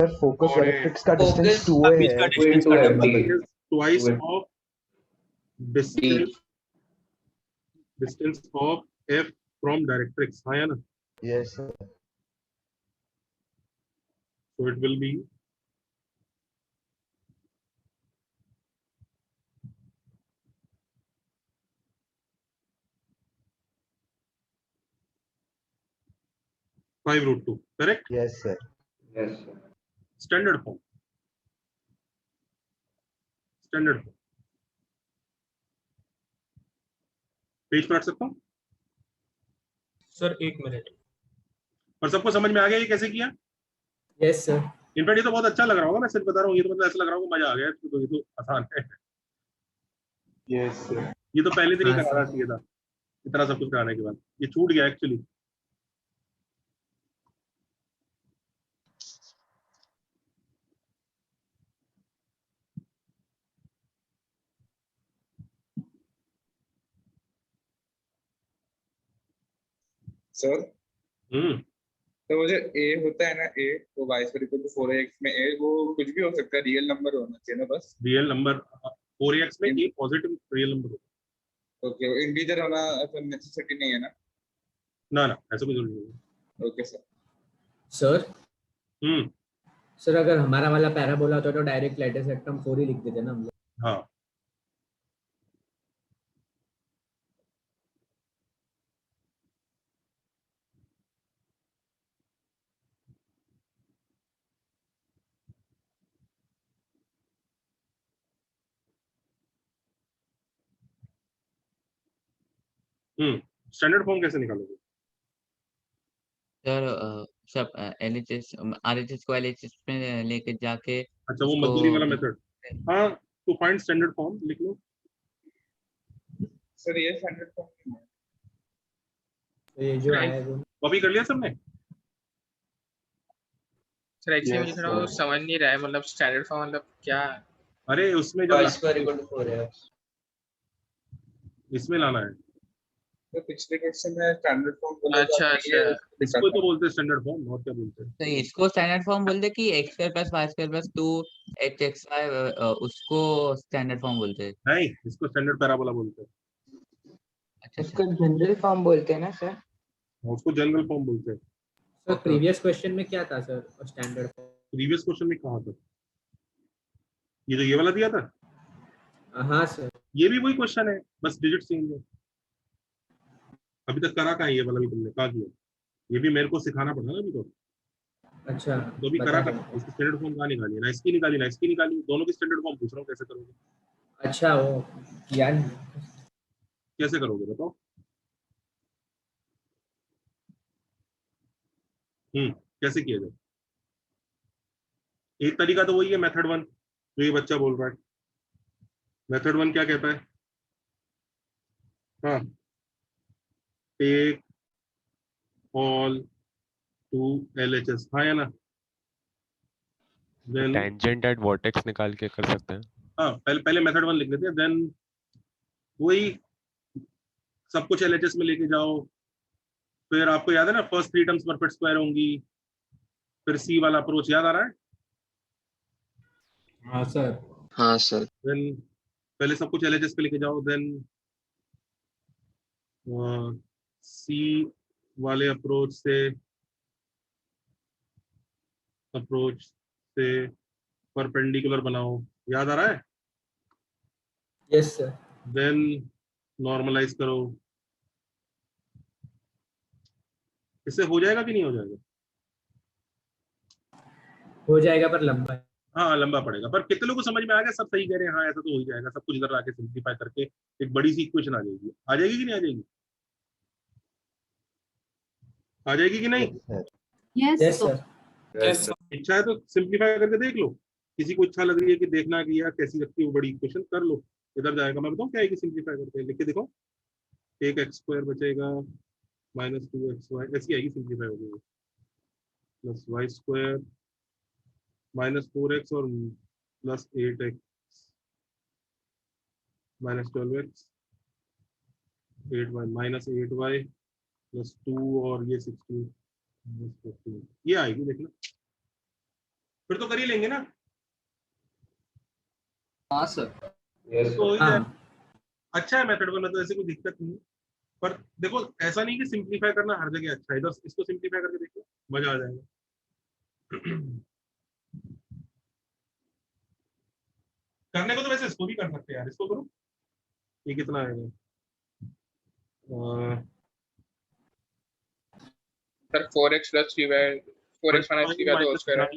सर फोकस और डायरेक्ट्रिक्स का डिस्टेंस फोकस 2a का बीच का है। डिस्टेंस का डबल है। Twice of distance of f from directrix. हाँ या ना? Yes sir. So it will be 5√2 correct. Yes, sir. Yes, sir. Standard form. Page पर रख सकता हूँ. Sir 1 minute. और सबको समझ में आ गया ये कैसे किया? Yes sir. इनफैक्ट ये तो बहुत अच्छा लग रहा होगा, मैं सिर्फ बता रहा हूँ. ये तो मतलब ऐसा लग रहा होगा मजा आ गया, तो ये तो आसान है. Yes, sir. ये तो पहले दिन ही हाँ, कराना सर. चाहिए था, इतना सब कुछ कराने के बाद. ये छूट गया एक्चुअली. Sir, हम्म. तो वो जो a होता है ना, a तो y square equal to 4ax में a वो कुछ भी हो सकता है, रियल नंबर होना चाहिए ना बस. रियल नंबर 4ax में ये पॉजिटिव रियल नंबर होगा. ओके, वो इंटीजर होना तो नेसेसिटी नहीं है ना. ना ना, ऐसा कोई जरूरी नहीं है. Okay sir. सर हम्म. सर अगर हमारा वाला पैराबोला होता तो डायरेक्ट लेटर सेक्टम 4 ही लिख देते ना हम लोग. हाँ. स्टैंडर्ड फॉर्म कैसे निकालोगे? सर सब एलएचएस आरएचएस को एलएचएस में लेके जाके अच्छा, वो उसको मजदूरी वाला मेथड. हाँ, तो फाइंड स्टैंडर्ड फॉर्म लिख लो. सर ये स्टैंडर्ड फॉर्म नहीं है. तो ये जो आया वो कॉपी कर लिया सबने? सर एक्चुअली Yes, मुझे थोड़ा वो sir. समझ नहीं रहा है, मतलब स्टैंडर्ड फॉर्म मतलब क्या. अरे उसमें जो y square equal to 4ax. इसमें लाना है. तो पिछले क्वेश्चन में स्टैंडर्ड फॉर्म बोला था. अच्छा, तो ये अच्छा. इसको तो बोलते हैं स्टैंडर्ड फॉर्म, और क्या बोलते हैं? तो इसको स्टैंडर्ड फॉर्म बोलते कि x square plus y square plus 2hxy उसको स्टैंडर्ड फॉर्म बोलते हैं. नहीं, इसको स्टैंडर्ड पैराबोला बोलते हैं. अच्छा उसको जनरल फॉर्म बोलते हैं ना सर. उसको जनरल फॉर्म बोलते हैं. सर प्रीवियस क्वेश्चन में क्या था sir standard form? Previous question में कहा था? ये जो ये वाला दिया था, हाँ सर. ये भी वही क्वेश्चन है, बस डिजिट चेंज है. अभी तक करा कहाँ है ये वाला भी तुमने? कहाँ किया? ये भी मेरे को सिखाना पड़ा ना अभी तो. अच्छा तो अभी करा कहाँ? इसकी स्टैंडर्ड फॉर्म कहाँ निकाली? ना इसकी निकाली ना इसकी निकाली. दोनों की स्टैंडर्ड फॉर्म पूछ रहा हूँ, कैसे करोगे? अच्छा वो यार कैसे करोगे बताओ? कैसे किया जाए? एक तरीका तो वही है, मेथड 1, जो ये बच्चा बोल रहा है. मेथड 1 क्या कहता है? हाँ, टेक ऑल टू LHS. हाँ या ना? देन टेंजेंट एट वर्टेक्स निकाल के कर सकते हैं. हाँ, पहले मेथड 1 लिख लेते हैं. देन वही सब कुछ LHS में लेके जाओ. फिर आपको याद है ना, फर्स्ट 3 टर्म्स परफेक्ट स्क्वायर होंगी. फिर C वाला अप्रोच याद आ रहा है? हाँ सर. हाँ सर. देन पहले सब कुछ LHS पे लेके जाओ. देन C वाले अप्रोच से परपेंडिकुलर बनाओ. याद आ रहा है? Yes sir. देन नॉर्मलाइज करो. इससे हो जाएगा कि नहीं हो जाएगा? हो जाएगा पर लंबा है. हाँ, लंबा पड़ेगा. पर कितने लोगों को समझ में आ गया? सब सही कह रहे हैं. हाँ, ऐसा तो हो ही जाएगा. सब कुछ इधर आके सिंप्लीफाई करके एक बड़ी सी इक्वेशन आ जाएगी. आ जाएगी कि नहीं आ जाएगी? आ जाएगी कि नहीं? Yes sir. Yes, sir. इच्छा है तो सिंप्लीफाई करके देख लो. किसी को इच्छा लग रही है कि देखना कि यार कैसी लगती है वो बड़ी इक्वेशन, कर लो. इधर जाएगा. मैं बताऊँ क्या है कि सिंप्लीफाई करके लिख के देखो. एक x² बचेगा -2xy, ऐसी आएगी सिंप्लीफाई हो जाएगी. प्लस y² -4x और plus 8x -12x 8y -8y plus 2 और ये 16 -14. ये आएगी, देखना. फिर तो कर ही लेंगे ना. हाँ सर. तो हो ही जाएगा. अच्छा है मेथड 1 में, तो ऐसे कोई दिक्कत नहीं. पर देखो, ऐसा नहीं कि सिंप्लीफाई करना हर जगह अच्छा है. इधर इसको सिंप्लीफाई करके देखो, मजा आ जाएगा. करने को तो वैसे इसको भी कर सकते हैं यार. इसको करो. ये कितना आएगा? Sir, 4x plus 3y, 4x minus 3y the whole square.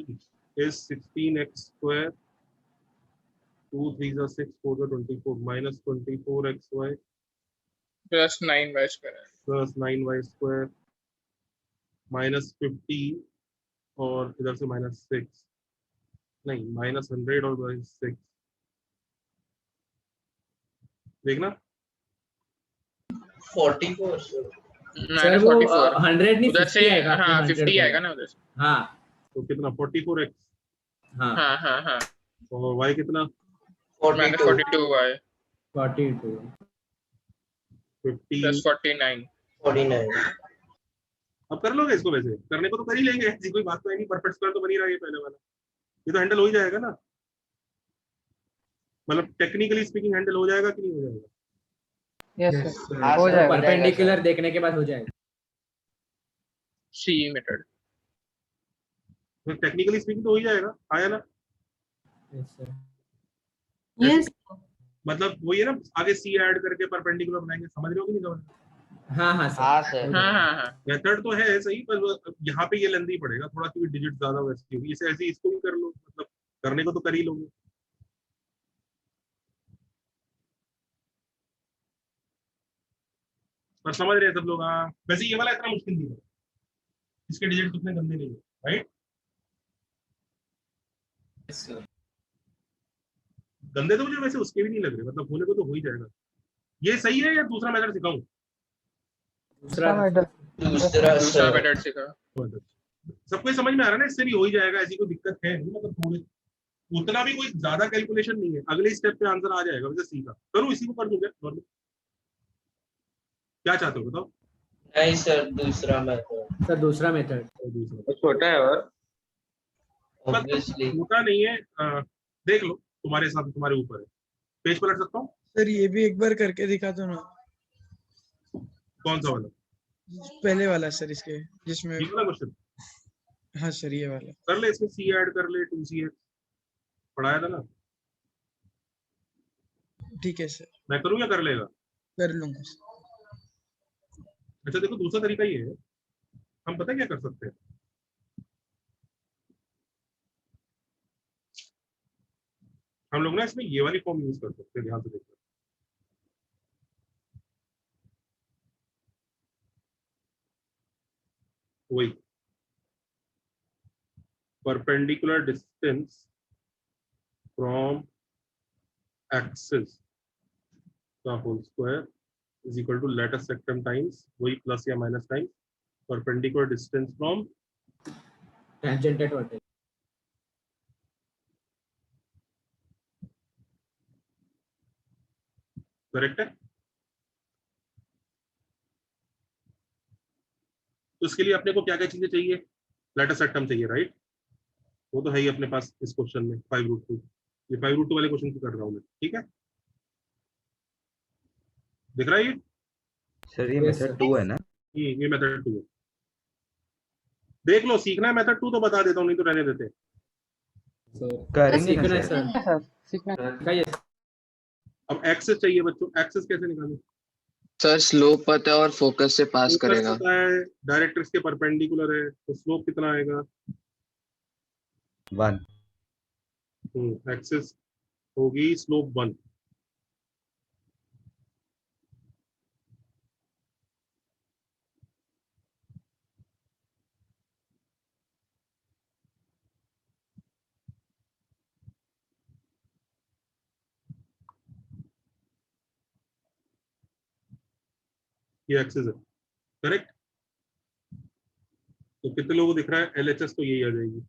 Is 16x square. 2 3s are 6, 4 are 24, minus 24xy Plus 9y square. plus 9y square minus 50 और इधर से minus 6 नहीं minus 100 और minus 6 देखना 44 Minus वो 44. 100 नहीं उधर 50 से आएगा हाँ अपने 50 100 आएगा ना उधर से. हाँ तो कितना 44x हाँ हाँ हाँ हाँ. और y कितना Minus 42y 42 50 plus 49. 49 अब कर लोगे इसको वैसे करने को तो कर ही लेंगे ऐसी कोई बात तो है नहीं परफेक्ट स्क्वायर तो बन ही रहा है ये पहले वाला ये तो हैंडल हो ही जाएगा ना मतलब टेक्निकली स्पीकिंग हैंडल हो जाएगा कि नहीं हो जाएगा हो जाएगा परपेंडिकुलर देखने के बाद हो जाएगा C method. टेक्निकली स्पीकिंग तो हो ही जाएगा आया ना यस मतलब वही है ना आगे सी ऐड करके परपेंडिकुलर बनाएंगे समझ रहे हो कि नहीं समझ रहे हाँ हाँ सर हाँ हाँ हाँ. मेथड तो है सही पर यहाँ पे ये लेंदी पड़ेगा थोड़ा क्योंकि डिजिट ज्यादा वैसी होगी इसे ऐसे इसको भी कर लो मतलब करने को तो कर ही लोगे पर समझ रहे हैं सब लोग हाँ वैसे ये वाला इतना मुश्किल नहीं है इसके डिजिट कितने गंदे नहीं है राइट गंदे तो मुझे वैसे उसके भी नहीं लग रहे मतलब होने को तो हो ही जाएगा ये सही है या दूसरा मेथड सिखाऊं दूसरा दूसरा method सीखा. सबको समझ में आ रहा है ना इससे भी हो ही जाएगा ऐसी कोई दिक्कत है नहीं मतलब थोड़े उतना भी कोई ज्यादा कैलकुलेशन नहीं है अगले स्टेप पे आंसर आ जाएगा वैसे सीखा करूँ इसी को कर दूंगा नॉर्मल क्या चाहते हो बताओ नहीं सर दूसरा मेथड दूसरा छोटा है और ऑब्वियसली छोटा नहीं है देख लो तुम्हारे साथ तुम्हारे ऊपर है पेज पलट सकता हूँ सर ये भी एक बार करके दिखा दो ना कौन सा वाला पहले वाला सर इसके जिसमें ये वाला क्वेश्चन हाँ सर ये वाला कर ले इसमें सी ऐड कर ले 2c पढ़ाया था ना ठीक है सर मैं करूँ या कर लेगा कर लूंगा सर। अच्छा देखो दूसरा तरीका ये है हम पता क्या कर सकते हैं हम लोग ना इसमें ये वाली फॉर्म यूज कर सकते हैं ध्यान से देखो वही perpendicular distance from axis का whole square is equal to lattice sectum times वही plus या minus times perpendicular distance from tangent at vertex correct है तो इसके लिए अपने को क्या क्या चीजें चाहिए lattice sectum चाहिए राइट वो तो है ही अपने पास इस क्वेश्चन में 5√2 ये 5√2 वाले क्वेश्चन को कर रहा हूँ मैं ठीक है दिख रहा है ये सर ये मेथड 2 है ना ये मेथड 2 है देख लो सीखना है मेथड 2 तो बता देता हूँ नहीं तो रहने देते करेंगे सीखना है ना सर सीखना अब एक्सेस चाहिए बच्चों एक्सेस कैसे निकालें सर स्लोप पता है और फोकस से पास फोकस करेगा. पता है डायरेक्ट्रिक्स के परपेंडिकुलर है तो स्लोप कितना आएगा 1 एक्सेस होगी स्लोप 1 ये एक्सेस है करेक्ट तो कितने लोगों को दिख रहा है एलएचएस तो यही आ जाएगी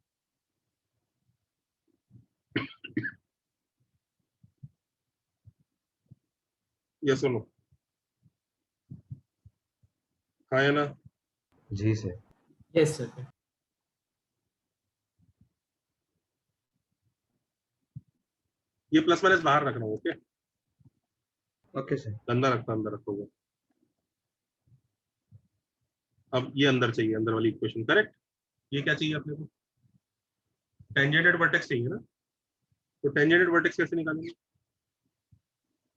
ये सुनो है ना जी सर यस सर ये प्लस माइनस बाहर रखना ओके ओके सर अंदर रखता अंदर रखोगे अब ये अंदर चाहिए अंदर वाली इक्वेशन करेक्ट ये क्या चाहिए अपने को टेंजेंटेड वर्टेक्स चाहिए ना तो टेंजेंटेड वर्टेक्स कैसे निकालेंगे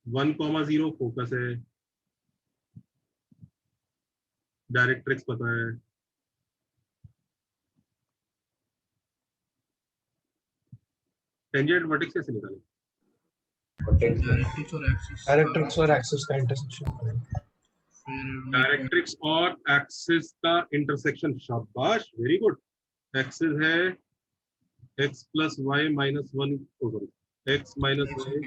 1,0 फोकस है डायरेक्ट्रिक्स पता है टेंजेंट वर्टेक्स कैसे निकालें? डायरेक्ट्रिक्स और एक्सिस का इंटरसेक्शन। डायरेक्ट्रिक्स और एक्सिस का इंटरसेक्शन, शाबाश, वेरी गुड। एक्सिस है x plus y minus one, sorry x minus y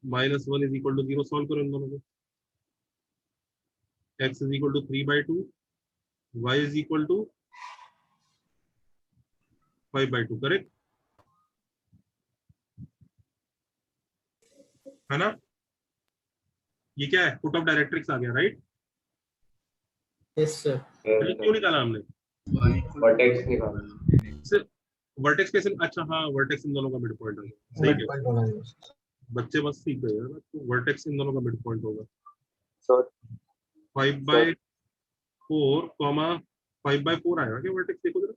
minus one is equal to 0। Solve करो इन दोनों को। x is equal to 3/2, y is equal to 5/2, correct है ना? ये क्या है? पुट ऑफ डायरेक्ट्रिक्स आ गया, राइट? Yes sir. क्यों निकाला हमने? वर्टेक्स निकाला। वर्टेक्स कैसे? अच्छा हाँ, वर्टेक्स इन दोनों का मिड पॉइंट होगा, सही है। बच्चे बस सीख गए यार, तो वर्टेक्स इन दोनों का मिड पॉइंट होगा। 5/4 कॉमा 5/4 आएगा क्या वर्टेक्स? देखो जरा,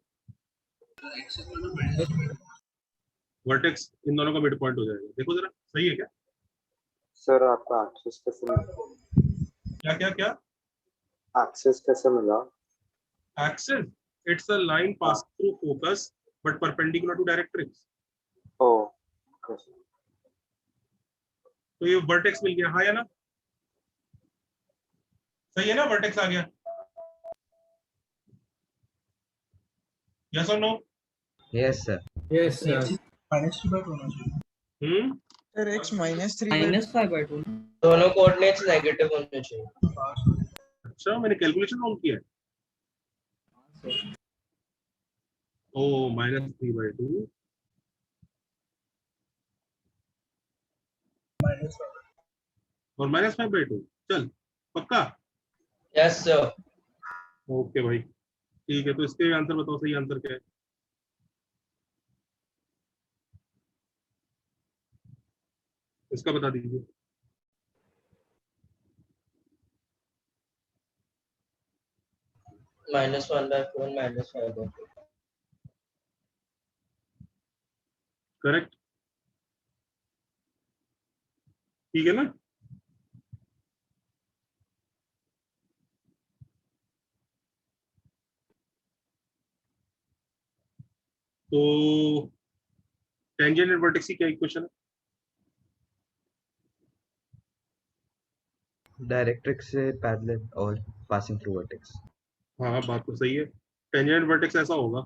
वर्टेक्स इन दोनों का मिड पॉइंट हो जाएगा, देखो जरा, सही है क्या? सर आपका एक्सेस कैसे मिला? क्या क्या क्या? एक्सेस कैसे मिला? Axis, it's a line pass through focus but perpendicular to directrix. Oh, तो ये वर्टेक्स मिल गया, हाँ या ना? सही है ना? वर्टेक्स आ गया, यस और no? Yes sir. Yes sir. -3/2 होना चाहिए। सर x -3/2 दोनों कोऑर्डिनेट्स नेगेटिव होने चाहिए। अच्छा, मैंने कैलकुलेशन काउंट किया है। ओ -3/2 और -5/2, चल पक्का? Yes sir. ओके भाई, ठीक है। तो इसके आंसर बताओ, सही आंसर क्या है? इसका बता दीजिए। -1/4 -5/2। करेक्ट, ठीक है ना? तो टेंजेंट एंड वर्टेक्स की क्या इक्वेशन है? डायरेक्ट्रिक्स से पैरेलल और पासिंग थ्रू वर्टेक्स। हाँ, बात तो सही है। टेंजेंट वर्टेक्स ऐसा होगा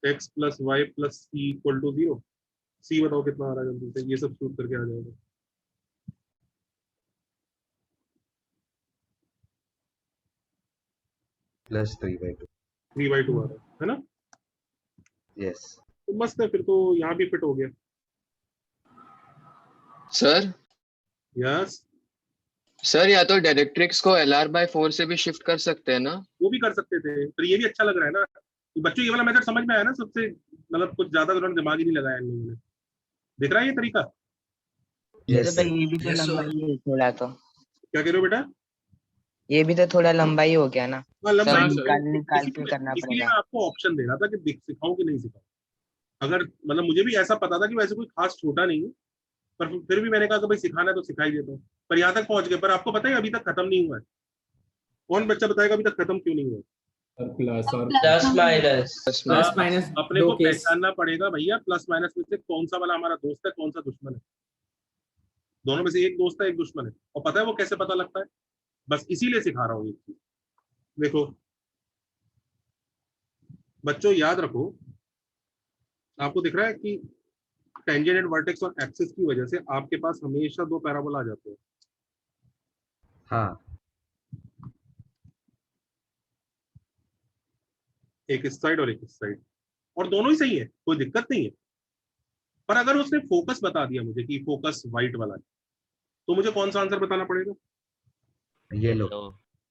x plus y plus c equal to 0। C बताओ कितना आ रहा है जल्दी से, ये सब शूट करके आ जाएगा। +3/2। 3/2 आ रहा है ना? यस। तो मस्त है, फिर तो यहाँ भी फिट हो गया। सर यस सर, या तो डायरेक्ट्रिक्स को LR/4 से भी शिफ्ट कर सकते हैं ना? वो भी कर सकते थे, पर ये भी अच्छा लग रहा है ना। तो बच्चों ये वाला मेथड समझ में आया ना? सबसे मतलब कुछ ज्यादा उन्होंने दिमाग ही नहीं लगाया इन लोगों ने। दिख रहा है ये तरीका? Yes sir. ये भी तो लंबाई है थोड़ा, तो क्या कह रहे हो बेटा? ये भी तो थोड़ा लंबाई हो गया ना। हाँ, लंबाई सब निकाल के करना इसलिए पड़ेगा। मैं आपको ऑप्शन दे रहा था कि सिखाऊं कि नहीं सिखाऊं। अगर मतलब मुझे भी ऐसा पता था कि वैसे कोई खास छोटा नहीं है, पर फिर भी मैंने कहा कि भाई सिखाना है तो सिखा ही देता हूँ। पर यहाँ तक पहुंच गए, पर आपको पता है अभी तक खत्म नहीं हुआ है। कौन बच्चा बताएगा अभी तक खत्म क्यों नहीं हुआ? प्लस और प्लस माइनस। प्लस माइनस अपने दो को केस। पहचानना पड़ेगा भैया, प्लस माइनस में से कौन सा वाला हमारा दोस्त है, कौन सा दुश्मन है। दोनों में से एक दोस्त है, एक दुश्मन है। और पता है वो कैसे पता लगता है? बस इसीलिए सिखा रहा हूँ ये चीज। देखो बच्चों, याद रखो, आपको दिख रहा है कि टेंजेंट एंड वर्टेक्स और एक्सिस की वजह से आपके पास हमेशा दो पैराबोला आ जाते हैं। हाँ। एक इस साइड और एक इस साइड, और दोनों ही सही है, कोई दिक्कत नहीं है। पर अगर उसने फोकस बता दिया मुझे कि फोकस व्हाइट वाला है, तो मुझे कौन सा आंसर बताना पड़ेगा? येलो।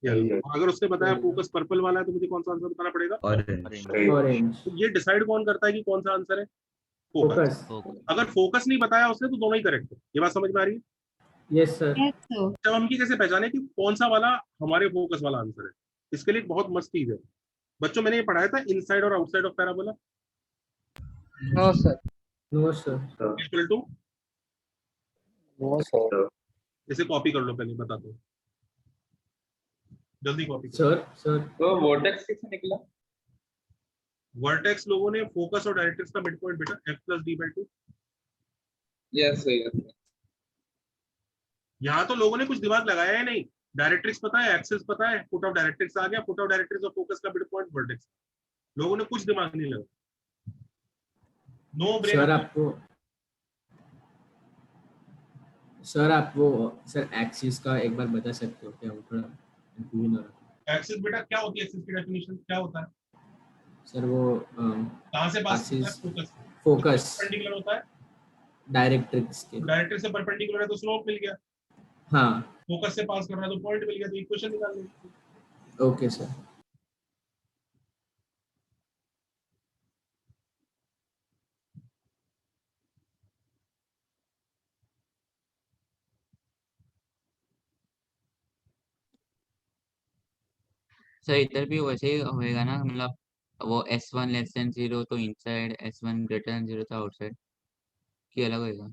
अगर उसने बताया फोकस पर्पल वाला है, तो मुझे कौन सा आंसर बताना पड़ेगा? ऑरेंज। तो ये डिसाइड कौन करता है कि कौन सा आंसर है? फोकस। अगर फोकस नहीं बताया उसने तो दोनों ही करेक्ट है। ये बात समझ में आ रही है? Yes sir. जब हम की कैसे पहचाने कि कौन सा वाला हमारे फोकस वाला आंसर है, इसके लिए एक बहुत मस्त चीज है बच्चों। मैंने ये पढ़ाया था इनसाइड और outside of parabola. No sir. No sir. Equal to, no sir. इसे कॉपी कर लो, पहले बताता हूँ, जल्दी कॉपी सर। सर तो वर्टेक्स किससे निकला? वर्टेक्स लोगों ने फोकस और डायरेक्ट्रिक्स का मिड पॉइंट बेटा f + d/2। यस यस यहाँ तो लोगों ने कुछ दिमाग लगाया ही नहीं। डायरेक्ट्रिक्स पता है, एक्सेस पता है, फुट ऑफ डायरेक्ट्रिक्स आ गया, फुट ऑफ डायरेक्ट्रिक्स और फोकस का मिड पॉइंट वर्टेक्स। लोगों ने कुछ दिमाग नहीं लगा। No brain. सर एक्सिस का एक बार बता सकते हो क्या? वो थोड़ा कंफ्यूजन हो रहा है। एक्सिस बेटा क्या होती है? एक्सिस की डेफिनेशन क्या होता है सर? वो कहाँ से पास होता है? फोकस। फोकस परपेंडिकुलर होता है डायरेक्ट्रिक्स के। डायरेक्ट्रिक्स से परपेंडिकुलर है तो स्लोप मिल गया। हाँ, फोकस से पास कर रहा है तो पॉइंट मिल गया, तो इक्वेशन निकाल लो। Okay sir. सर इधर भी वैसे ही होएगा ना, मतलब वो S1 लेस देन 0 तो इनसाइड, S1 ग्रेटर देन 0 तो आउटसाइड, की अलग होएगा?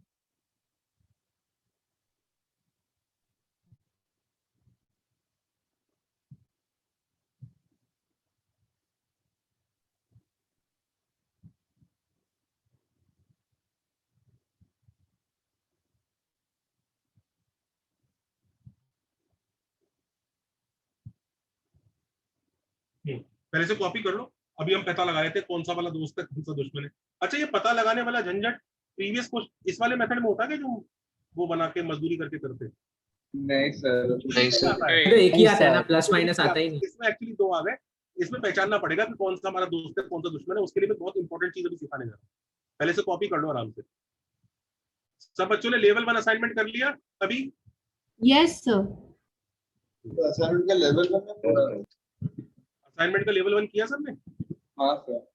पहले से कॉपी कर लो। अभी हम पता लगा रहे थे कौन सा वाला दोस्त है, कौन सा दुश्मन है। अच्छा, ये पता लगाने वाला झंझट प्रीवियस क्वेश्चन इस वाले मेथड में होता है कि जो वो बना के मजदूरी करके करते? नहीं सर नहीं सर। तो एक ही आता है ना, प्लस माइनस आता ही नहीं। इसमें एक्चुअली दो आ गए। इसमें पहचानना पड़ेगा कि कौन सा हमारा दोस्त है, कौन सा दुश्मन है। उसके लिए मैं बहुत इंपॉर्टेंट चीज अभी सिखाने जा रहा हूँ। पहले से कॉपी कर लो आराम से। सब बच्चों ने लेवल 1 असाइनमेंट कर लिया अभी? Yes sir. असाइनमेंट का लेवल 1 असाइनमेंट का लेवल 1 किया सबने? हाँ सर।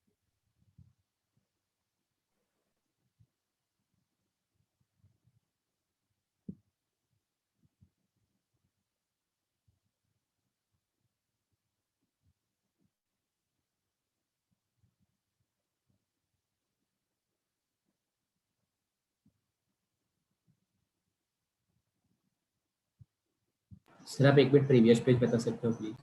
सर आप एक मिनट प्रीवियस पेज बता सकते हो प्लीज?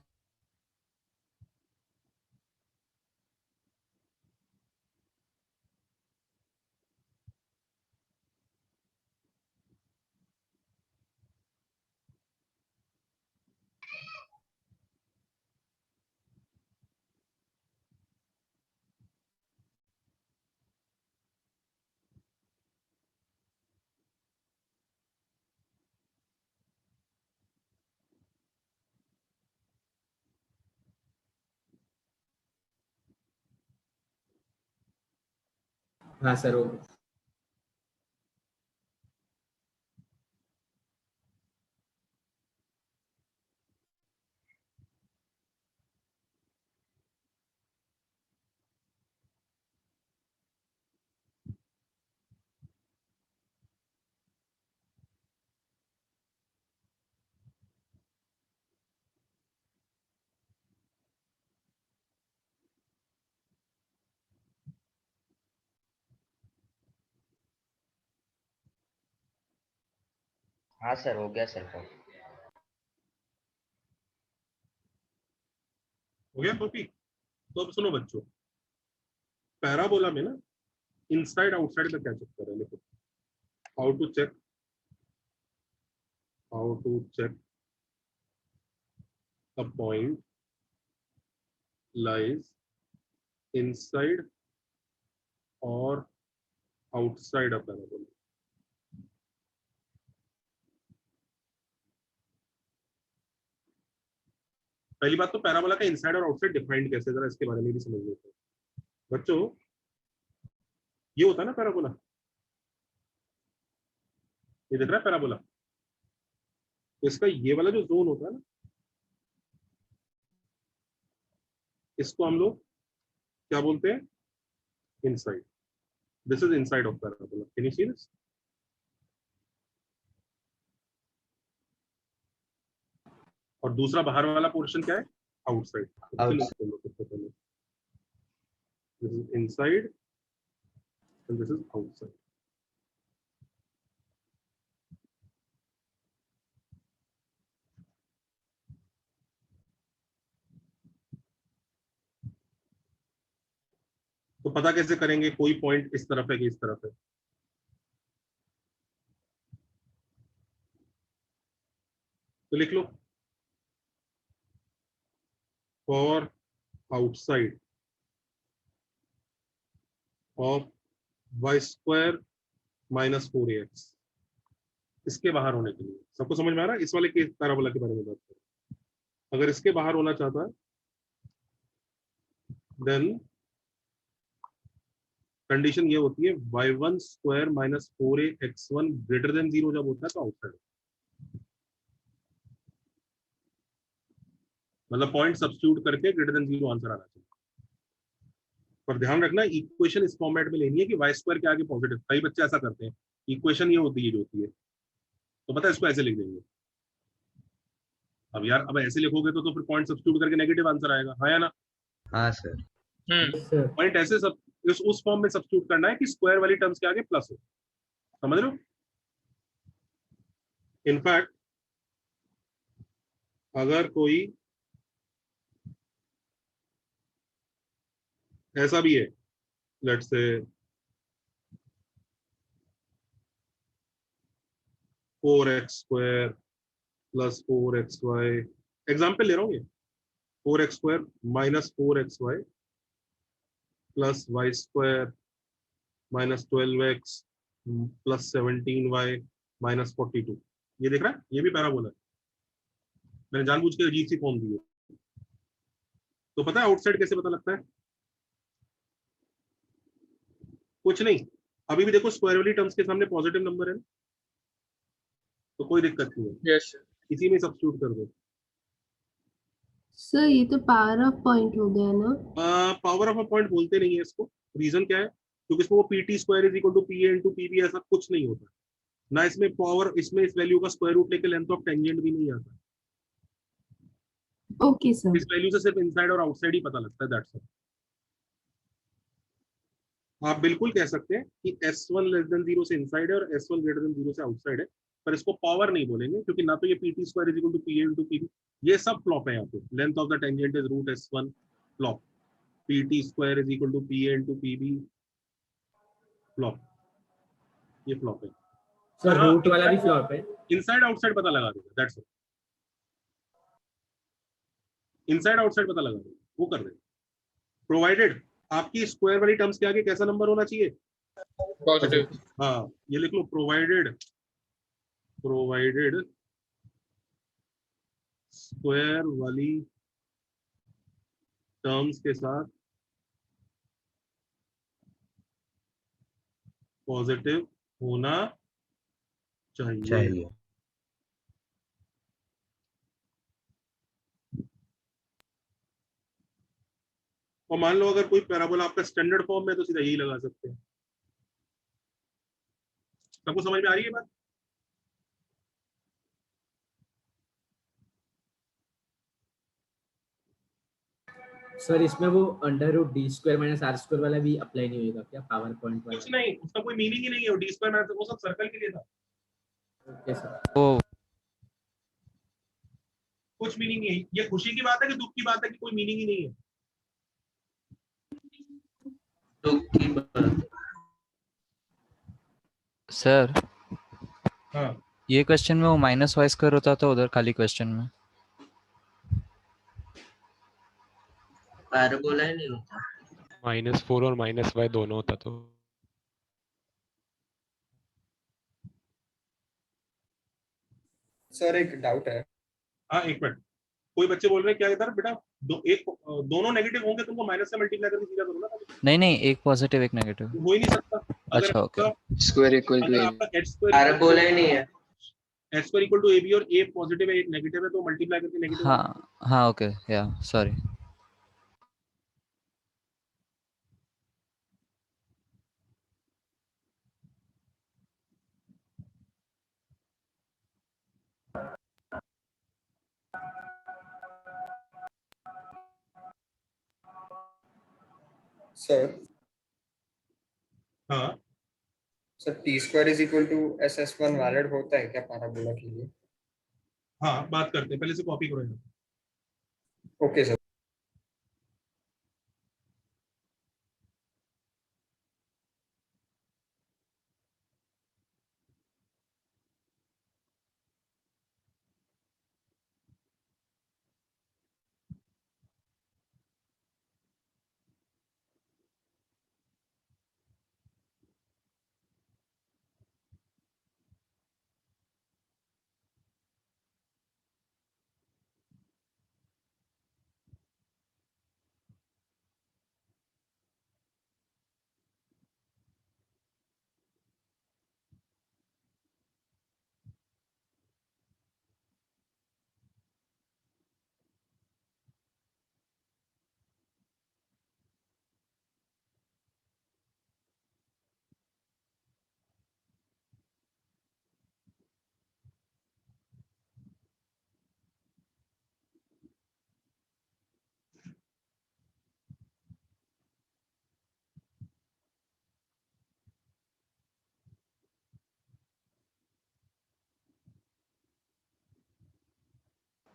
हाँ सर, वो हाँ सर, हो गया सर। हो गया कॉपी? तो अब सुनो बच्चों, पैराबोला में ना इनसाइड आउटसाइड का क्या चक्कर है? देखो, how to check a point lies inside or outside a parabola. पहली बात तो पैराबोला का इनसाइड और आउटसाइड डिफाइंड कैसे, जरा इसके बारे में भी समझ लेते हैं बच्चों। ये होता है ना पैराबोला, ये दिख रहा है पैराबोला। तो इसका ये वाला जो जोन होता है ना, इसको हम लोग क्या बोलते हैं? Inside. This is inside of parabola. Can you see this? और दूसरा बाहर वाला पोर्शन क्या है? Outside. This is inside and this is outside. तो पता कैसे करेंगे कोई पॉइंट इस तरफ है कि इस तरफ है? तो लिख लो for outside of y square minus 4ax, इसके बाहर होने के लिए। सबको समझ में आ रहा है? इस वाले केस पैराबोला के बारे में बात करें, अगर इसके बाहर होना चाहता है देन कंडीशन ये होती है y1 square minus 4ax1 greater than 0 जब होता है तो आउटसाइड, मतलब पॉइंट सब्स्टिट्यूट करके ग्रेटर देन 0 आंसर आना चाहिए। पर ध्यान रखना इक्वेशन इस फॉर्मेट में लेनी है कि y स्क्वायर के आगे पॉजिटिव, कई बच्चे ऐसा करते हैं, इक्वेशन ये होती है जो होती है, तो पता है इसको ऐसे लिख देंगे। अब यार अब ऐसे लिखोगे तो फिर पॉइंट सब्स्टिट्यूट करके नेगेटिव आंसर आएगा, हाँ या ना? हाँ सर। पॉइंट ऐसे सब उस फॉर्म में सब्स्टिट्यूट करना है कि स्क्वायर वाली टर्म्स के आगे प्लस हो, समझ रहे हो? इनफैक्ट अगर कोई ऐसा भी है, let's say 4x square plus 4xy, example ले रहा हूँ ये, 4x square minus 4xy plus y square minus 12x plus 17y minus 42, ये देख रहा है? ये भी पैराबोला है, मैंने जानबूझ के अजीब सी फॉर्म दी है। तो पता है आउटसाइड कैसे पता लगता है? कुछ नहीं, अभी भी देखो स्क्वायर वाली टर्म्स के सामने पॉजिटिव नंबर है, तो कोई दिक्कत नहीं है, यस इसी में सब्स्टिट्यूट कर दो। सर ये तो पावर ऑफ पॉइंट हो गया ना? पावर ऑफ अ पॉइंट बोलते नहीं है इसको, रीजन क्या है? क्योंकि इसमें वो PT square is equal to P A into PB ऐसा कुछ नहीं होता ना, इसमें पावर, इसमें इस वैल्यू का स्क्वायर रूट लेके लेंथ ऑफ टेंजेंट भी नहीं आता। Okay sir. इस वैल्यू से सिर्फ इनसाइड और आउटसाइड ही पता लगता है, दैट्स ऑल। आप बिल्कुल कह सकते हैं कि S1 लेस देन 0 से इनसाइड है और S1 ग्रेटर देन 0 से आउटसाइड है, पर इसको पावर नहीं बोलेंगे क्योंकि ना तो ये PT square is equal to P A into PB, ये सब फ्लॉप है यहाँ पे। Length of the tangent is root S1 flop, PT square is equal to P A into PB flop, ये फ्लॉप है। सर रूट वाला भी flop है, इनसाइड आउटसाइड पता लगा देगा, दैट्स ऑल। इनसाइड आउटसाइड पता लगा देगा, वो कर देगा, प्रोवाइडेड आपकी स्क्वायर वाली टर्म्स के आगे कैसा नंबर होना चाहिए? पॉजिटिव। हाँ ये लिख लो, प्रोवाइडेड स्क्वायर वाली टर्म्स के साथ पॉजिटिव होना चाहिए। और मान लो अगर कोई पैराबोला आपका स्टैंडर्ड फॉर्म में, तो सीधा यही लगा सकते हैं। सबको समझ में आ रही है बात? सर इसमें वो under root D square minus R square वाला भी अप्लाई नहीं होगा क्या पावर पॉइंट वाला? कुछ नहीं, उसका कोई मीनिंग ही नहीं है, डी स्क्वायर माइनस, वो सब सर्कल के लिए था। Okay sir. कुछ मीनिंग नहीं है, ये खुशी की बात है कि दुख की बात है कि कोई मीनिंग ही नहीं है? सर हाँ ये क्वेश्चन में वो माइनस वाई स्क्वायर होता था, उधर खाली क्वेश्चन में पैराबोला ही नहीं होता। -4 और -y दोनों होता तो। सर एक डाउट है। हाँ एक मिनट, कोई बच्चे बोल रहे हैं क्या इधर बेटा, दोनों नेगेटिव होंगे, तुमको माइनस से मल्टीप्लाई करके सीधा करो ना। नहीं एक पॉजिटिव एक नेगेटिव। हो ही नहीं सकता। अच्छा ओके। स्क्वायर इक्वल टू अगर ए, आपका h स्क्वायर पैराबोला ही नहीं है। h square equal to ab और a पॉजिटिव है एक नेगेटिव है, तो मल्टीप्लाई करके नेगेटिव। हाँ ओके या सॉरी। सर हाँ sir T square is equal to SS1 valid होता है क्या पैराबोला के लिए? हाँ बात करते हैं, पहले से कॉपी करो। Okay sir.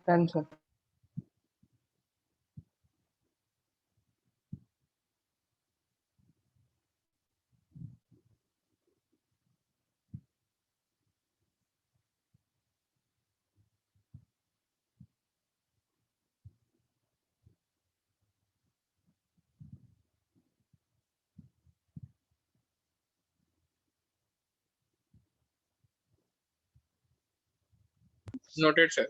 10 sir. Noted, sir.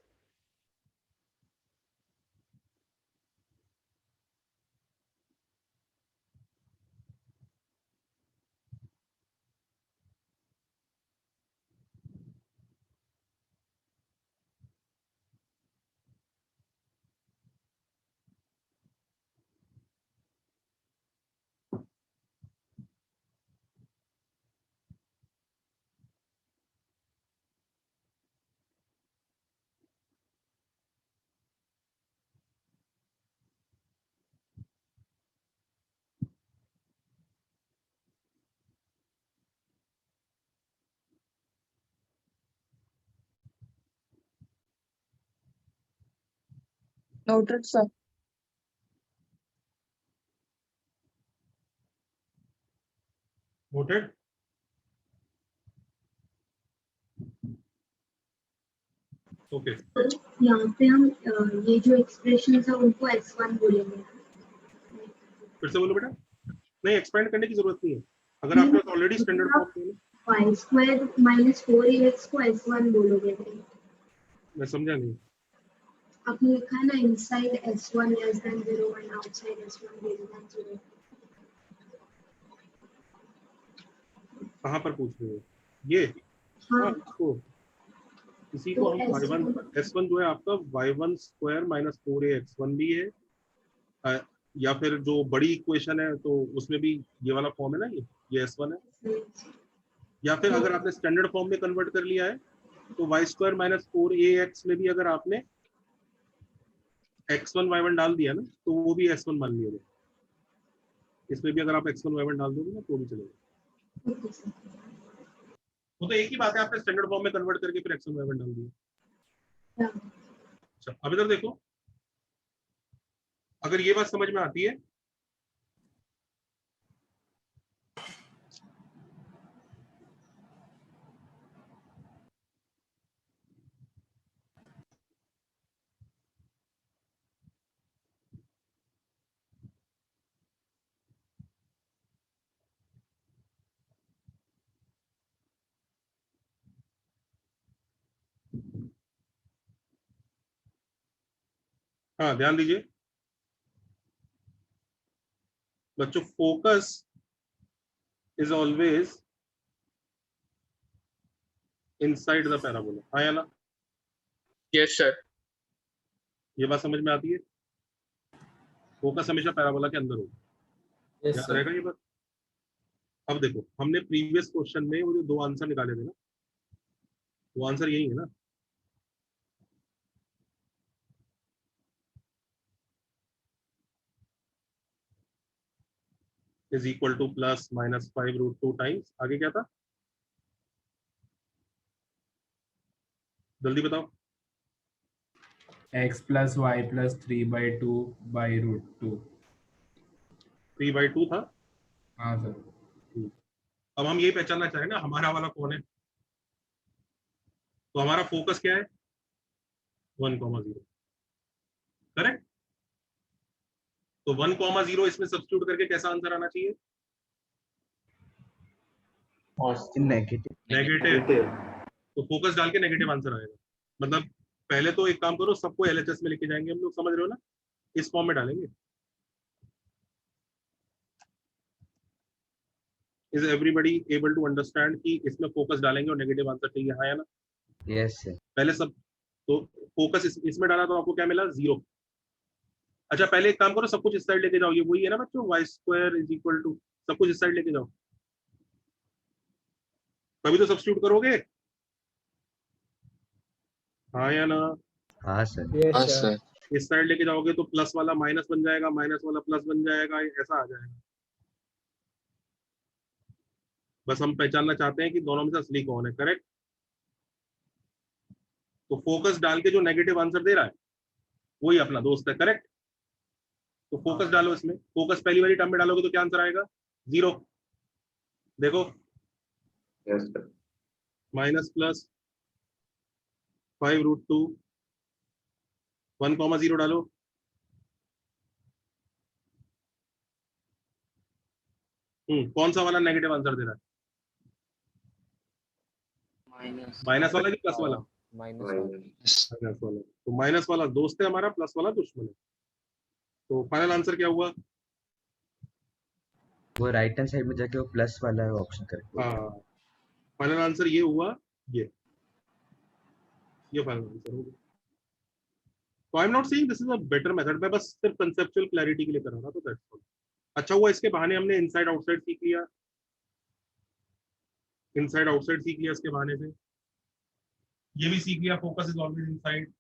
Noted sir. Noted. Okay यहाँ पे हम ये जो एक्सप्रेशन है उनको S1 बोलेंगे। फिर से बोलो बेटा। नहीं, एक्सपेंड करने की जरूरत नहीं है, अगर आपके पास ऑलरेडी स्टैंडर्ड फॉर्म है। y स्क्वायर माइनस 4ax को S1 बोलोगे। मैं समझा नहीं। आपने लिखा है ना inside S1 less than 0 and outside S1 greater than 0। कहाँ पर पूछ रहे हो ये? हाँ, इसको इसी को हम y1 S1 जो है आपका y1 स्क्वायर माइनस 4ax1 भी है, या फिर जो बड़ी इक्वेशन है तो उसमें भी ये वाला फॉर्म है ना, ये S1 है। या फिर अगर आपने स्टैंडर्ड फॉर्म में कन्वर्ट कर लिया है तो y स्क्वायर माइनस 4ax में भी अगर आपने x1 y1 डाल दिया ना तो वो भी S1 मान लिया। इसमें भी अगर आप x1 y1 डाल दोगे ना तो भी चलेगा। वो तो एक ही बात है, आपने स्टैंडर्ड फॉर्म में कन्वर्ट करके फिर x1 y1 डाल दिया। अच्छा, अब इधर देखो, अगर ये बात समझ में आती है हाँ ध्यान दीजिए बच्चों, focus is always inside the parabola. हाँ या ना? Yes sir. ये बात समझ में आती है? फोकस हमेशा पैराबोला के अंदर होगा। याद रहेगा ये बात? अब देखो, हमने प्रीवियस क्वेश्चन में वो जो दो आंसर निकाले थे ना, वो आंसर यही है ना। Is equal two plus minus 5√2 times, आगे क्या था जल्दी बताओ। x plus y plus 3/2 by √2। 3/2 था। हाँ सर। अब हम ये पहचानना चाहें ना हमारा वाला कौन है, तो हमारा फोकस क्या है? 1,0। करेक्ट। तो 1,0 इसमें सब्स्टिट्यूट करके कैसा आंसर आना चाहिए? नेगेटिव। तो फोकस डाल के नेगेटिव आंसर आएगा। मतलब पहले तो एक काम करो, सबको LHS में लेके जाएंगे हम लोग, समझ रहे हो ना? इस फॉर्म में डालेंगे। Is everybody able to understand कि इसमें फोकस डालेंगे और नेगेटिव आंसर चाहिए? हाँ या ना? Yes sir. पहले सब तो फोकस इसमें डाला तो आपको क्या मिला? 0। अच्छा, पहले एक काम करो, सब कुछ इस साइड लेके जाओ। ये वही है ना बच्चों, y square is equal to, सब कुछ इस साइड लेके जाओ, तभी तो सब्स्टिट्यूट करोगे। हाँ या ना? हाँ सर। हाँ सर। इस साइड लेके जाओगे तो प्लस वाला माइनस बन जाएगा, माइनस वाला प्लस बन जाएगा, ऐसा आ जाएगा। बस हम पहचानना चाहते हैं कि दोनों में से असली कौन है। करेक्ट। तो फोकस डाल के जो नेगेटिव आंसर दे रहा है वही अपना दोस्त है, करेक्ट। तो फोकस डालो इसमें, फोकस पहली वाली टर्म में डालोगे तो क्या आंसर आएगा? 0। देखो माइनस प्लस 5√2 1,0 डालो, कौन सा वाला नेगेटिव आंसर दे रहा है? माइनस वाला कि प्लस वाला? माइनस वाला। तो माइनस वाला दोस्त है हमारा, प्लस वाला दुश्मन है। तो फाइनल आंसर क्या हुआ? वो राइट हैंड साइड में जाके वो प्लस वाला है ऑप्शन करेक्ट। हाँ, फाइनल आंसर ये हुआ, ये फाइनल आंसर होगा। तो I am not saying this is a better method, मैं बस सिर्फ कंसेप्चुअल क्लैरिटी के लिए कर रहा था, तो दैट्स ऑल। अच्छा हुआ इसके बहाने हमने इनसाइड आउटसाइड सीख लिया, इनसाइड आउटसाइड सीख लिया इसके बहाने से। ये भी सीख लिया focus is always inside.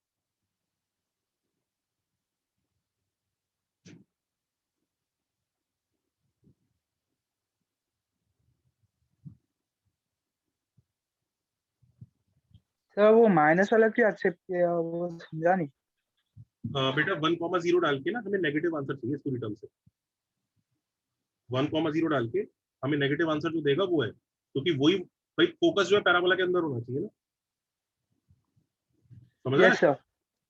Sir वो माइनस वाला क्यों एक्सेप्ट किया, वो समझा नहीं। बेटा 1,0 डाल के ना हमें नेगेटिव आंसर चाहिए इस पूरी टर्म से। 1,0 डाल के हमें नेगेटिव आंसर जो देगा वो है, क्योंकि वही भाई फोकस जो है पैराबोला के अंदर होना चाहिए ना, समझ रहे हैं?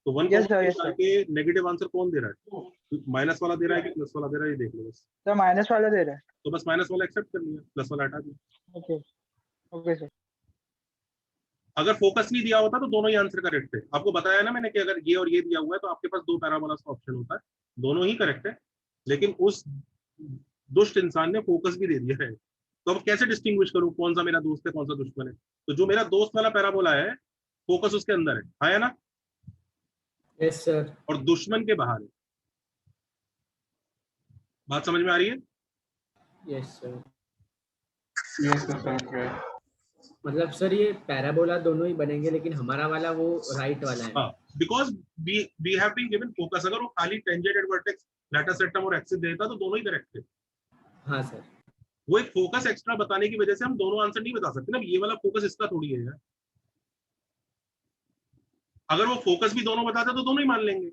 तो 1,0 डाल के नेगेटिव आंसर कौन दे रहा है? माइनस वाला दे रहा है कि प्लस वाला दे रहा है, ये देख लो बस। सर माइनस वाला दे रहा है। तो बस माइनस वाला एक्सेप्ट कर लिया, प्लस वाला हटा दिया। Okay okay sir. अगर फोकस नहीं दिया होता तो दोनों ही आंसर करेक्ट है। आपको बताया ना मैंने कि अगर ये और ये दिया हुआ है तो आपके पास 2 पैराबोलास का ऑप्शन होता है, दोनों ही करेक्ट है, लेकिन उस दुष्ट इंसान ने फोकस भी दे दिया है। तो अब कैसे डिस्टिंग्विश करूं कौन सा मेरा दोस्त है कौन सा दुश्मन है? तो जो मेरा दोस्त वाला पैराबोला है फोकस उसके अंदर है ना? Yes sir. और दुश्मन के बाहर है। बात समझ में आ रही है? Yes sir. Yes sir. मतलब सर ये पैराबोला दोनों ही बनेंगे, लेकिन हमारा वाला वो राइट वाला है। हाँ, because we have been given focus. अगर वो खाली टेंजेंट वर्टेक्स लेटर सेक्टम और एक्सिस देता तो दोनों ही करेक्ट थे। हाँ सर। वो एक फोकस एक्स्ट्रा बताने की वजह से हम दोनों आंसर नहीं बता सकते ना। ये वाला फोकस इसका थोड़ी है यार। अगर वो फोकस भी दोनों बताता तो दोनों ही मान लेंगे।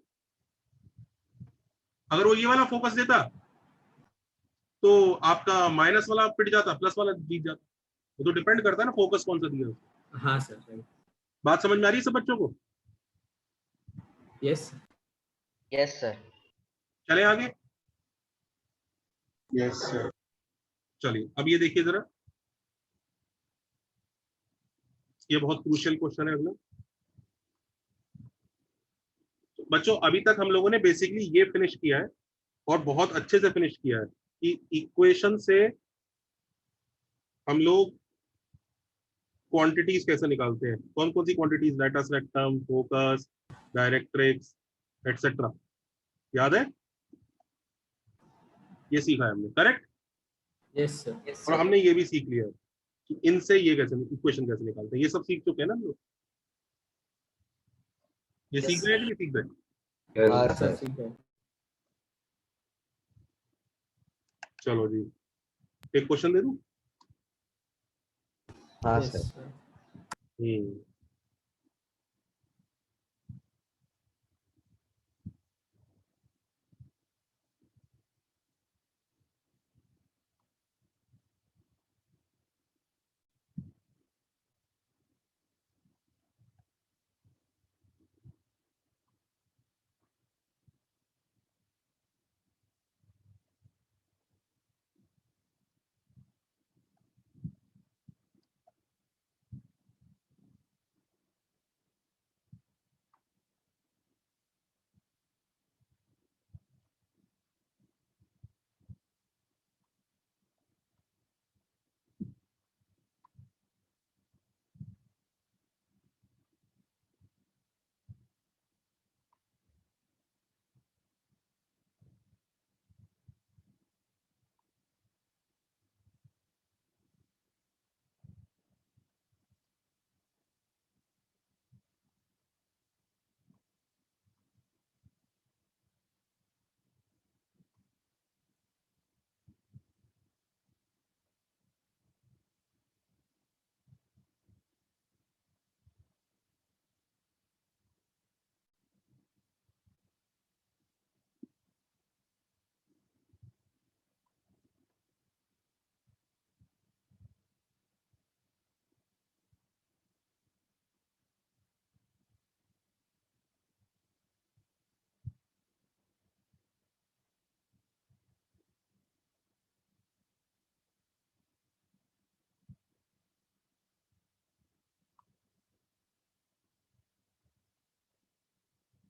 अगर वो ये वाला फोकस देता तो आपका माइनस वाला पिट जाता, प्लस वाला जीत जाता। वो तो डिपेंड करता है ना फोकस कौन सा दिया। हाँ सर। बात समझ में आ रही है सब बच्चों को? Yes yes sir. चले आगे। Yes sir. चलिए अब ये देखिए जरा, ये बहुत क्रूशियल क्वेश्चन है अगला। बच्चों अभी तक हम लोगों ने बेसिकली ये फिनिश किया है और बहुत अच्छे से फिनिश किया है कि इक्वेशन से हम लोग क्वांटिटीज कैसे निकालते हैं, कौन कौन सी quantities, latus rectum, focus, directrix etcetera. याद है? ये सीखा है हमने, करेक्ट? Yes sir. और हमने ये भी सीख लिया है कि इनसे ये कैसे इक्वेशन कैसे निकालते हैं। ये सब सीख चुके हैं ना हम लोग? ये सीख रहे हैं कि नहीं सीख रहे? हाँ सर ठीक है। चलो जी, एक क्वेश्चन दे दूं? हाँ यस सर। सर।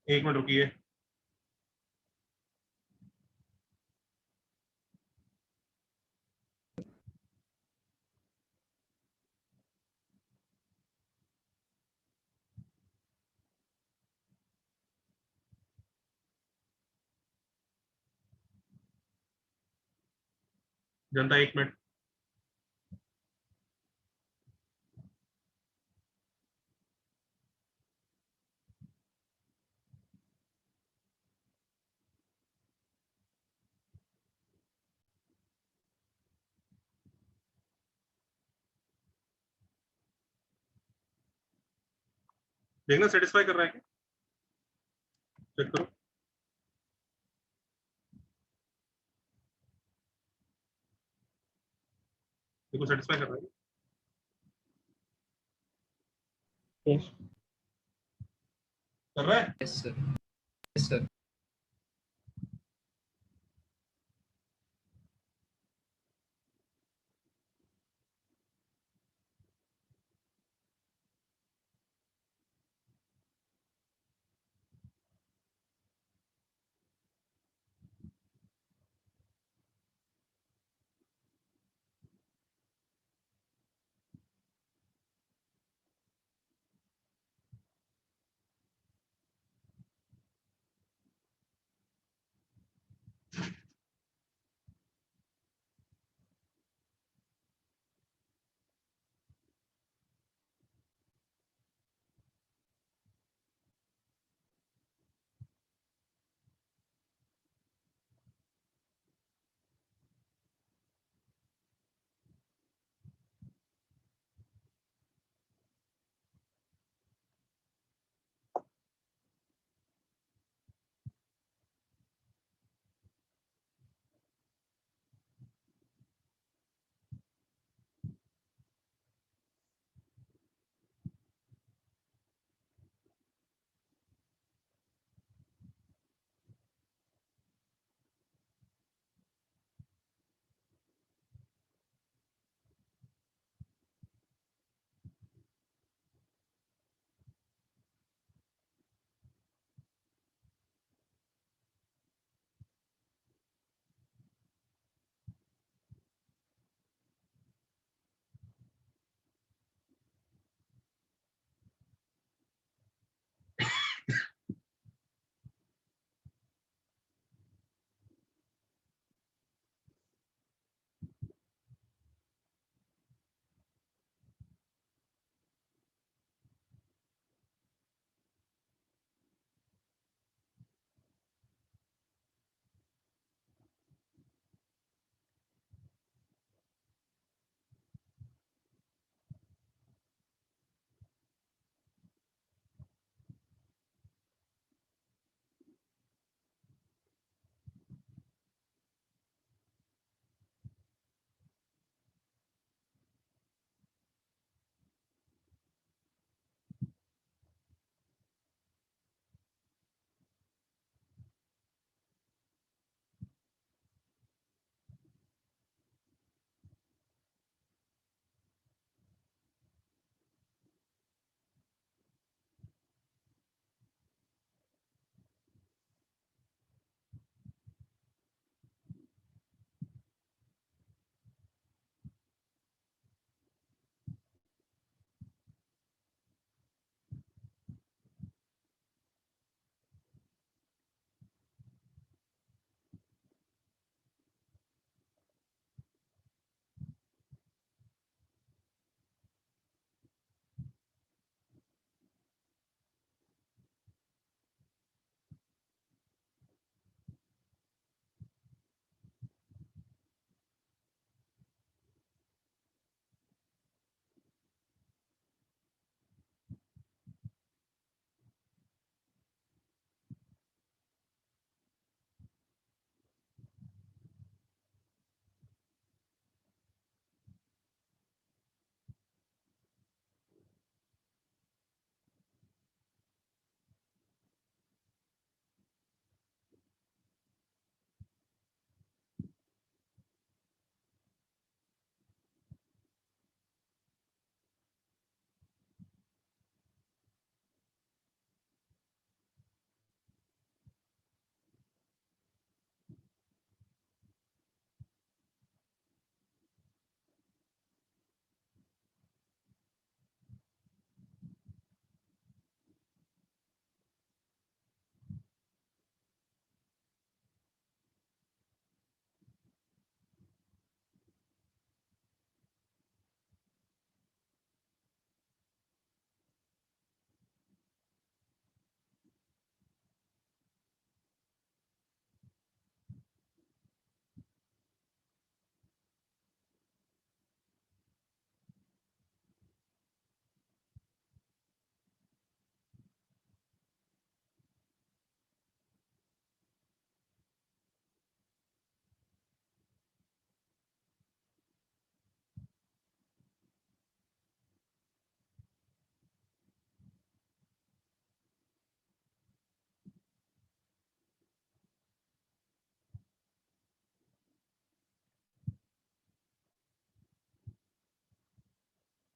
एक मिनट रुकिए। जनता एक मिनट। देखना सेटिस्फाई कर रहा है क्या, चेक करो। देखो सेटिस्फाई कर रहा है, Yes. कर रहा है। Yes, sir. Yes, sir.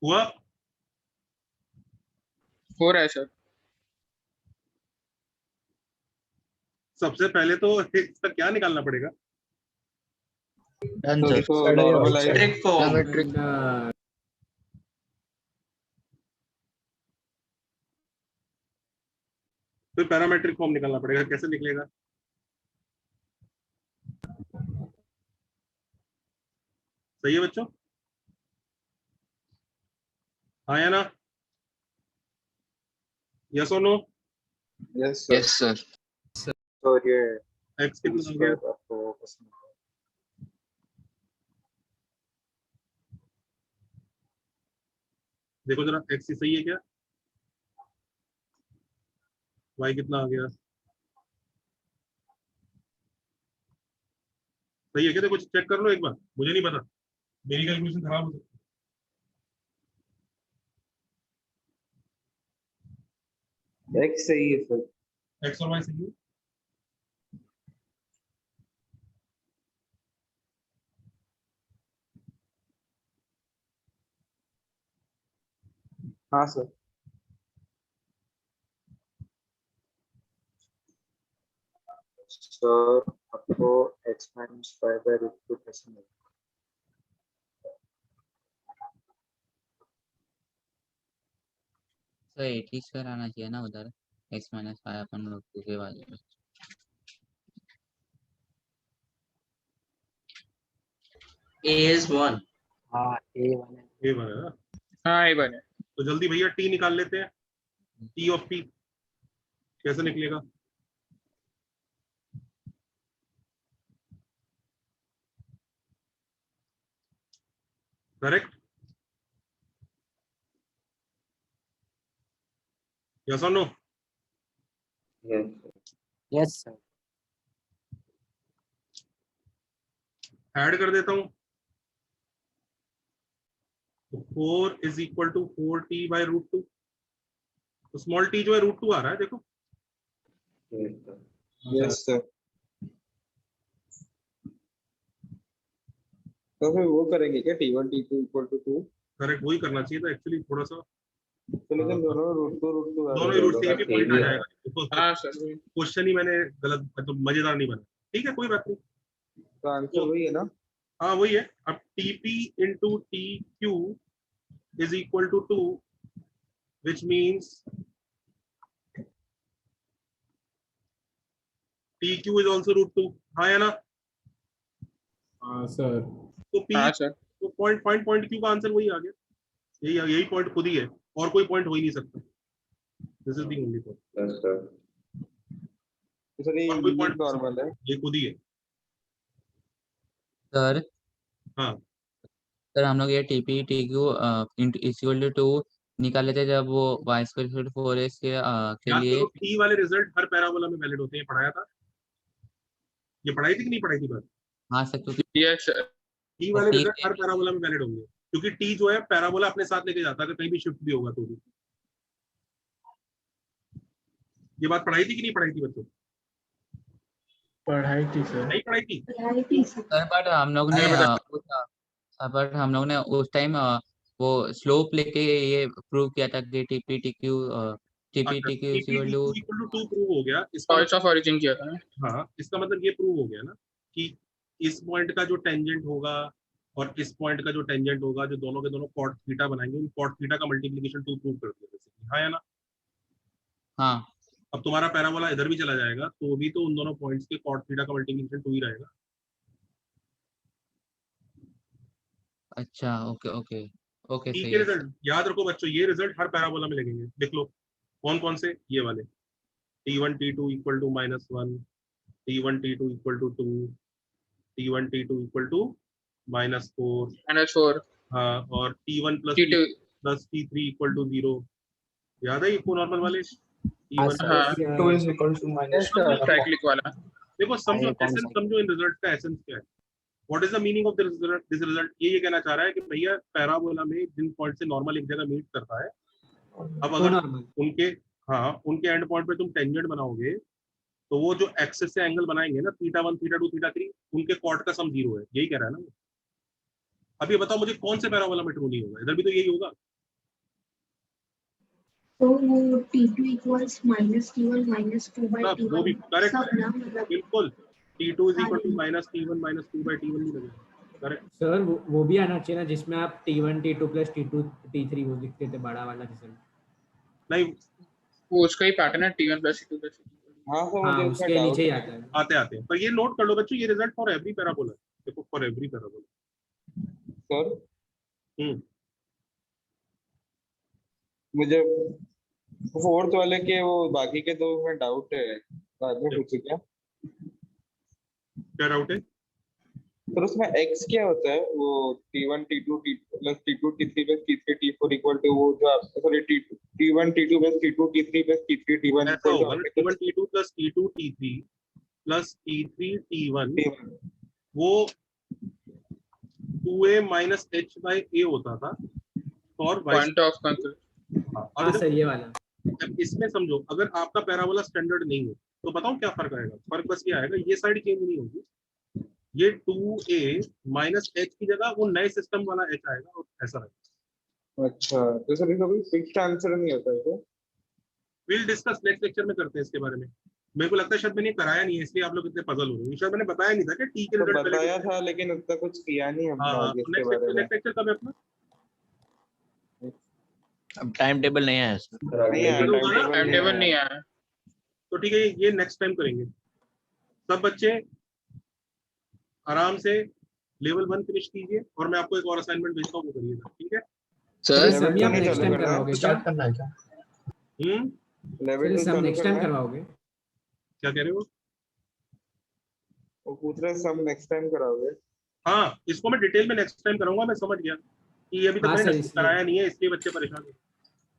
हुआ 4 है सर। सबसे पहले तो इसका क्या निकालना पड़ेगा? Done sir. तो नॉर्मलाइज Geometric फिर पैरामेट्रिक फॉर्म निकालना पड़ेगा। कैसे निकलेगा? सही है बच्चों? हाँ या ना? यस और नो? Yes yes sir. तो ये एक्स कितना हो गया? देखो जरा एक्स ही सही है क्या? वाई कितना आ गया? सही है क्या? देखो चेक कर लो एक बार, मुझे नहीं पता, मेरी कैलकुलेशन खराब हो सकती है। एक्स सही है सर। है। एक्स और वाई सही है। हाँ सर। सर आपको x माइनस 5/√2 कैसे मिलेगा? सर 80 स्क्वायर आना चाहिए ना उधर, x माइनस 5 अपन लोग दूसरे वाले में। A is 1. हाँ A1 है। ये बना है। हाँ ये बने। तो जल्दी भैया टी निकाल लेते हैं। टी ऑफ पी कैसे निकलेगा? करेक्ट? यस और नो? Yes sir. ऐड कर देता हूं। तो 4 इज इक्वल टू 4t/√2। तो स्मॉल टी जो है √2 आ रहा है, देखो। Yes sir. तो फिर वो करेंगे क्या t1 t2 equal to 2? Correct, वही करना चाहिए था एक्चुअली। थोड़ा सा तो लेकिन दोनों √2 दोनों ही रूट से भी पॉइंट आ जाएगा। हाँ सर। क्वेश्चन ही मैंने गलत, मतलब मजेदार नहीं बना। ठीक है, कोई बात नहीं। तो आंसर वही है ना? हाँ वही है। अब TP into TQ is equal to 2, which means TQ is also √2। हाँ या ना? हाँ सर। तो P हाँ सर। तो पॉइंट Q का आंसर वही आ गया। यही पॉइंट खुद ही है, और कोई पॉइंट हो ही नहीं सकता। This is the only point. Sir ये कोई पॉइंट नॉर्मल है। ये खुद ही है। सर हाँ सर हम लोग ये TP TQ इक्वल टू 2 निकाल लेते जब वो y² 4x के याद लिए। करो, T वाले रिजल्ट हर पैराबोला में वैलिड होते हैं। पढ़ाया था ये? पढ़ाई थी कि नहीं पढ़ाई थी बात? हाँ सर, क्योंकि यस सर। T वाले रिजल्ट हर पैराबोला में वैलिड होंगे, क्योंकि T जो है पैराबोला अपने साथ लेके जाता है, अगर कहीं भी शिफ्ट भी होगा तो भी। ये बात पढ़ाई थी कि नहीं पढ़ाई थी बच्चों? पढ़ाई थी सर। नहीं पढ़ाई थी सर बट हम लोग ने उस टाइम वो स्लोप लेके ये प्रूव किया था कि TP TQ equal to 2 prove हो गया। पॉइंट्स ऑफ ओरिजिन किया था ना। हाँ, इसका मतलब ये प्रूव हो गया ना कि इस पॉइंट का जो टेंजेंट होगा और इस पॉइंट का जो टेंजेंट होगा, जो दोनों के दोनों कॉट थीटा बनाएंगे, उन कॉट थीटा का मल्टीप्लिकेशन 2 प्रूव कर दिया बेसिकली। हाँ या ना? हाँ। अब तुम्हारा पैराबोला इधर भी चला जाएगा तो भी तो उन दोनों पॉइंट्स के कॉट थीटा का मल्टीप्लिकेशन 2 ही रहेगा। अच्छा ओके ओके ओके ठीक सही है। है। रिजल्ट याद रखो बच्चों, ये रिजल्ट हर पैराबोला में लगेंगे। लिख लो कौन कौन से, ये वाले T1 T2 equal to -1, T1 T2 equal to 2, T1 T2 equal to -4। हाँ, और T1 plus T3 equal to 0। याद है ये को नॉर्मल वाले? Two is equal to minus cyclic वाला। देखो समझो एसेंस, समझो इन रिजल्ट का एसेंस क्या है। What is the meaning of this result? ये कहना चाह रहा है कि भैया पैराबोला में जिन पॉइंट से नॉर्मल एक जगह मीट करता है, अब अगर उनके एंड पॉइंट पे तुम टेंजेंट बनाओगे तो वो जो एक्सिस से एंगल बनाएंगे ना, θ1 θ2 θ3, उनके कॉट का सम 0 है। यही कह रहा है ना। अब ये बताओ मुझे कौन से पैराबोला में ट्रू नहीं होगा? इधर भी तो यही होगा। तो वो T2 equals minus T1 minus 2 by सब वो भी T1 करेक्ट सब ना मतलब बिल्कुल T2 is equal to minus T1 minus 2 by T1 भी लगेगा करेक्ट सर वो भी आना चाहिए ना जिसमें आप T1 T2 plus T2 T3 वो लिखते थे बड़ा वाला रिजल्ट। नहीं वो उसका ही पैटर्न है T1 plus T2 plus हाँ सर हाँ मुझे उसका उसके डाउट नीचे ही है। आता है। आते हैं पर ये नोट कर लो बच्चों ये रिजल्ट फॉर एवरी पैराबोला देखो फॉर एवरी पैराबोला सर मुझे फोर्थ वाले के वो बाकी के दो में डाउट है, बाद में पूछे क्या डाउट है सर उसमें x क्या होता है वो T1 T2 plus T2 T3 plus T3 T4 equal to वो जो आप sorry T1 T2 plus T2 T3 plus T3 T1 ऐसा होगा ना T1 T2 plus T2 T3 plus T3 T1 वो 2a minus h by a होता था और पॉइंट ऑफ कंसर्न। हाँ सर ये वाला। अब इसमें समझो अगर आपका पैराबोला स्टैंडर्ड नहीं है तो बताओ क्या फर्क आएगा। फर्क बस ये आएगा ये साइड चेंज नहीं होगी ये 2a माइनस h की जगह वो नए सिस्टम वाला h आएगा और ऐसा रहेगा। अच्छा तो सर इसका कोई फिक्स्ड आंसर नहीं होता है क्या? विल डिस्कस नेक्स्ट लेक्चर में करते हैं इसके बारे में। मेरे को लगता है शायद मैंने कराया नहीं है इसलिए आप लोग इतने पजल हो रहे हैं। शायद मैंने बताया नहीं था कि टी के तो रिजल्ट बताया था लेकिन उतना कुछ किया नहीं हमने आगे इसके बारे में। नेक्स्ट लेक्चर कब है अपना? अब टाइम टेबल नहीं आया सर। नहीं आया टाइम टेबल नहीं आया तो ठीक है ये नेक्स्ट टाइम करेंगे। सब बच्चे आराम से लेवल 1 फिनिश कीजिए और मैं आपको एक और असाइनमेंट भेजता हूँ वो करिएगा ठीक है सर सभी आप नेक्स्ट टाइम करवाओगे क्या? स्टार्ट करना है क्या? लेवल 2 सब नेक्स्ट टाइम करवाओगे? क्या कह रहे हो? वो पूछ रहे सब नेक्स्ट टाइम कराओगे? हाँ इसको मैं डिटेल में नेक्स्ट टाइम कराऊंगा। मैं समझ गया कि अभी तक हाँ, मैंने सर, इसलिए। कराया नहीं है इसलिए बच्चे परेशान हैं।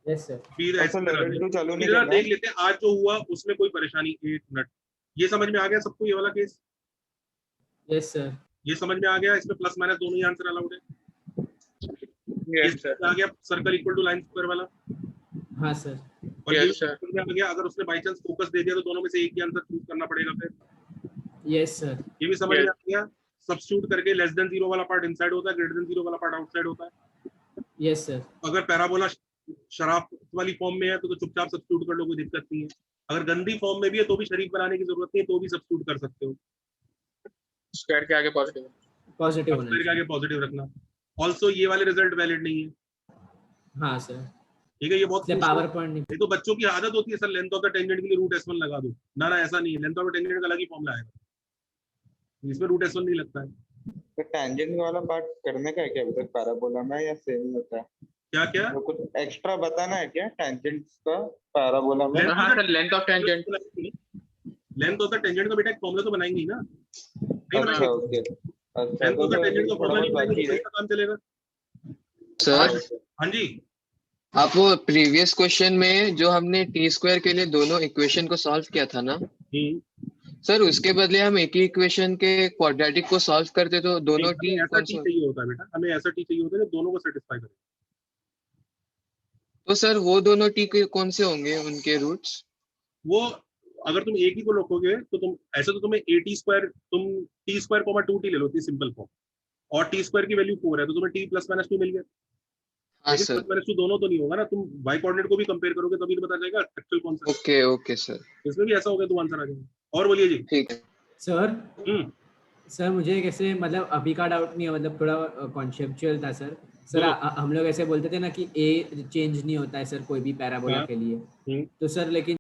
Yes sir. फिर अच्छा लेवल 2 चालू नहीं जरा करना? देख लेते हैं आज जो हुआ उसमें कोई परेशानी। 1 मिनट ये समझ में आ गया सबको ये वाला केस? Yes sir. ये समझ में आ गया इसमें प्लस माइनस दोनों ही आंसर अलाउड है। Yes sir. आ गया circle equal to line square वाला। हाँ सर। और ये Yes, sir. समझ में आ गया अगर उसने बाय चांस फोकस दे दिया तो दोनों में से एक ही आंसर चूज करना पड़ेगा। फिर यस सर। ये भी समझ में Yes. आ गया सब्स्टिट्यूट करके लेस देन 0 वाला पार्ट इनसाइड होता है ग्रेटर देन 0 वाला पार्ट आउटसाइड होता है। Yes sir. अगर पैराबोला शराब वाली फॉर्म में है तो चुपचाप सब्स्टिट्यूट कर लो कोई दिक्कत नहीं है। अगर गंदी फॉर्म में भी है तो भी शरीफ बनाने की जरूरत नहीं है तो भी सब्स्टिट्यूट कर सकते हो। स्क्वायर के आगे पॉजिटिव पॉजिटिव होना स्क्वायर के आगे पॉजिटिव रखना। ऑल्सो ये वाले रिजल्ट वैलिड नहीं है। हाँ सर। ठीक है ये बहुत पावर पॉइंट नहीं। ये तो बच्चों की आदत होती है sir length of the tangent के लिए रूट s1 लगा दो। ना ऐसा नहीं है लेंथ ऑफ द टेंजेंट का अलग ही फॉर्मूला आएगा इसमें रूट s1 नहीं लगता है। तो टैंजेंट वाला पार्ट करने का है क्या अभी तक पैराबोला में या सेम ही होता है? क्या क्या तो कुछ एक्स्ट्रा बताना है क्या टैंजेंट्स का पैराबोला में? हाँ sir length of tangent length of the tangent का बेटा एक फॉर्मूला तो बनाएंगे ही ना। नहीं अच्छा बनाएंगे ओके अच्छा लेंथ तो ऑफ द टेंजेंट का थोड़ा फॉर्मूला नहीं बहुत बनाएंगे बाकी तो है। कैसा काम चलेगा? सर हाँ जी आप वो प्रीवियस क्वेश्चन में जो हमने टी स्क्वायर के लिए दोनों इक्वेशन को सॉल्व किया था ना सर उसके बदले हम एक ही इक्वेशन के क्वाड्रेटिक को सॉल्व करते तो दोनों टी ऐसा टी चाहिए होता है बेटा हमें ऐसा टी चाहिए होता है जो दोनों को सेटिस्फाई करे। तो सर वो दोनों टी कौन से होंगे उनके रूट्स? वो अगर तुम एक ही को रखोगे तो तुम ऐसे तो तुम्हें a t स्क्वायर तुम t स्क्वायर 2t ले लो इतनी सिंपल फॉर्म और t स्क्वायर की वैल्यू 4 है तो तुम्हें t प्लस माइनस 2 मिल गया। हाँ प्लस सर माइनस 2 दोनों तो नहीं होगा ना तुम y कोऑर्डिनेट को भी कंपेयर करोगे तभी तो पता चलेगा एक्चुअल कौन सा ओके ओके सर इसमें भी ऐसा होगा तो आंसर आ जाएगा। और बोलिए जी। ठीक है सर सर मुझे कैसे मतलब अभी का डाउट नहीं है मतलब थोड़ा कॉन्सेप्चुअल था सर। सर हम लोग ऐसे बोलते थे ना कि ए चेंज नहीं होता है सर कोई भी पैराबोला के लिए तो सर लेकिन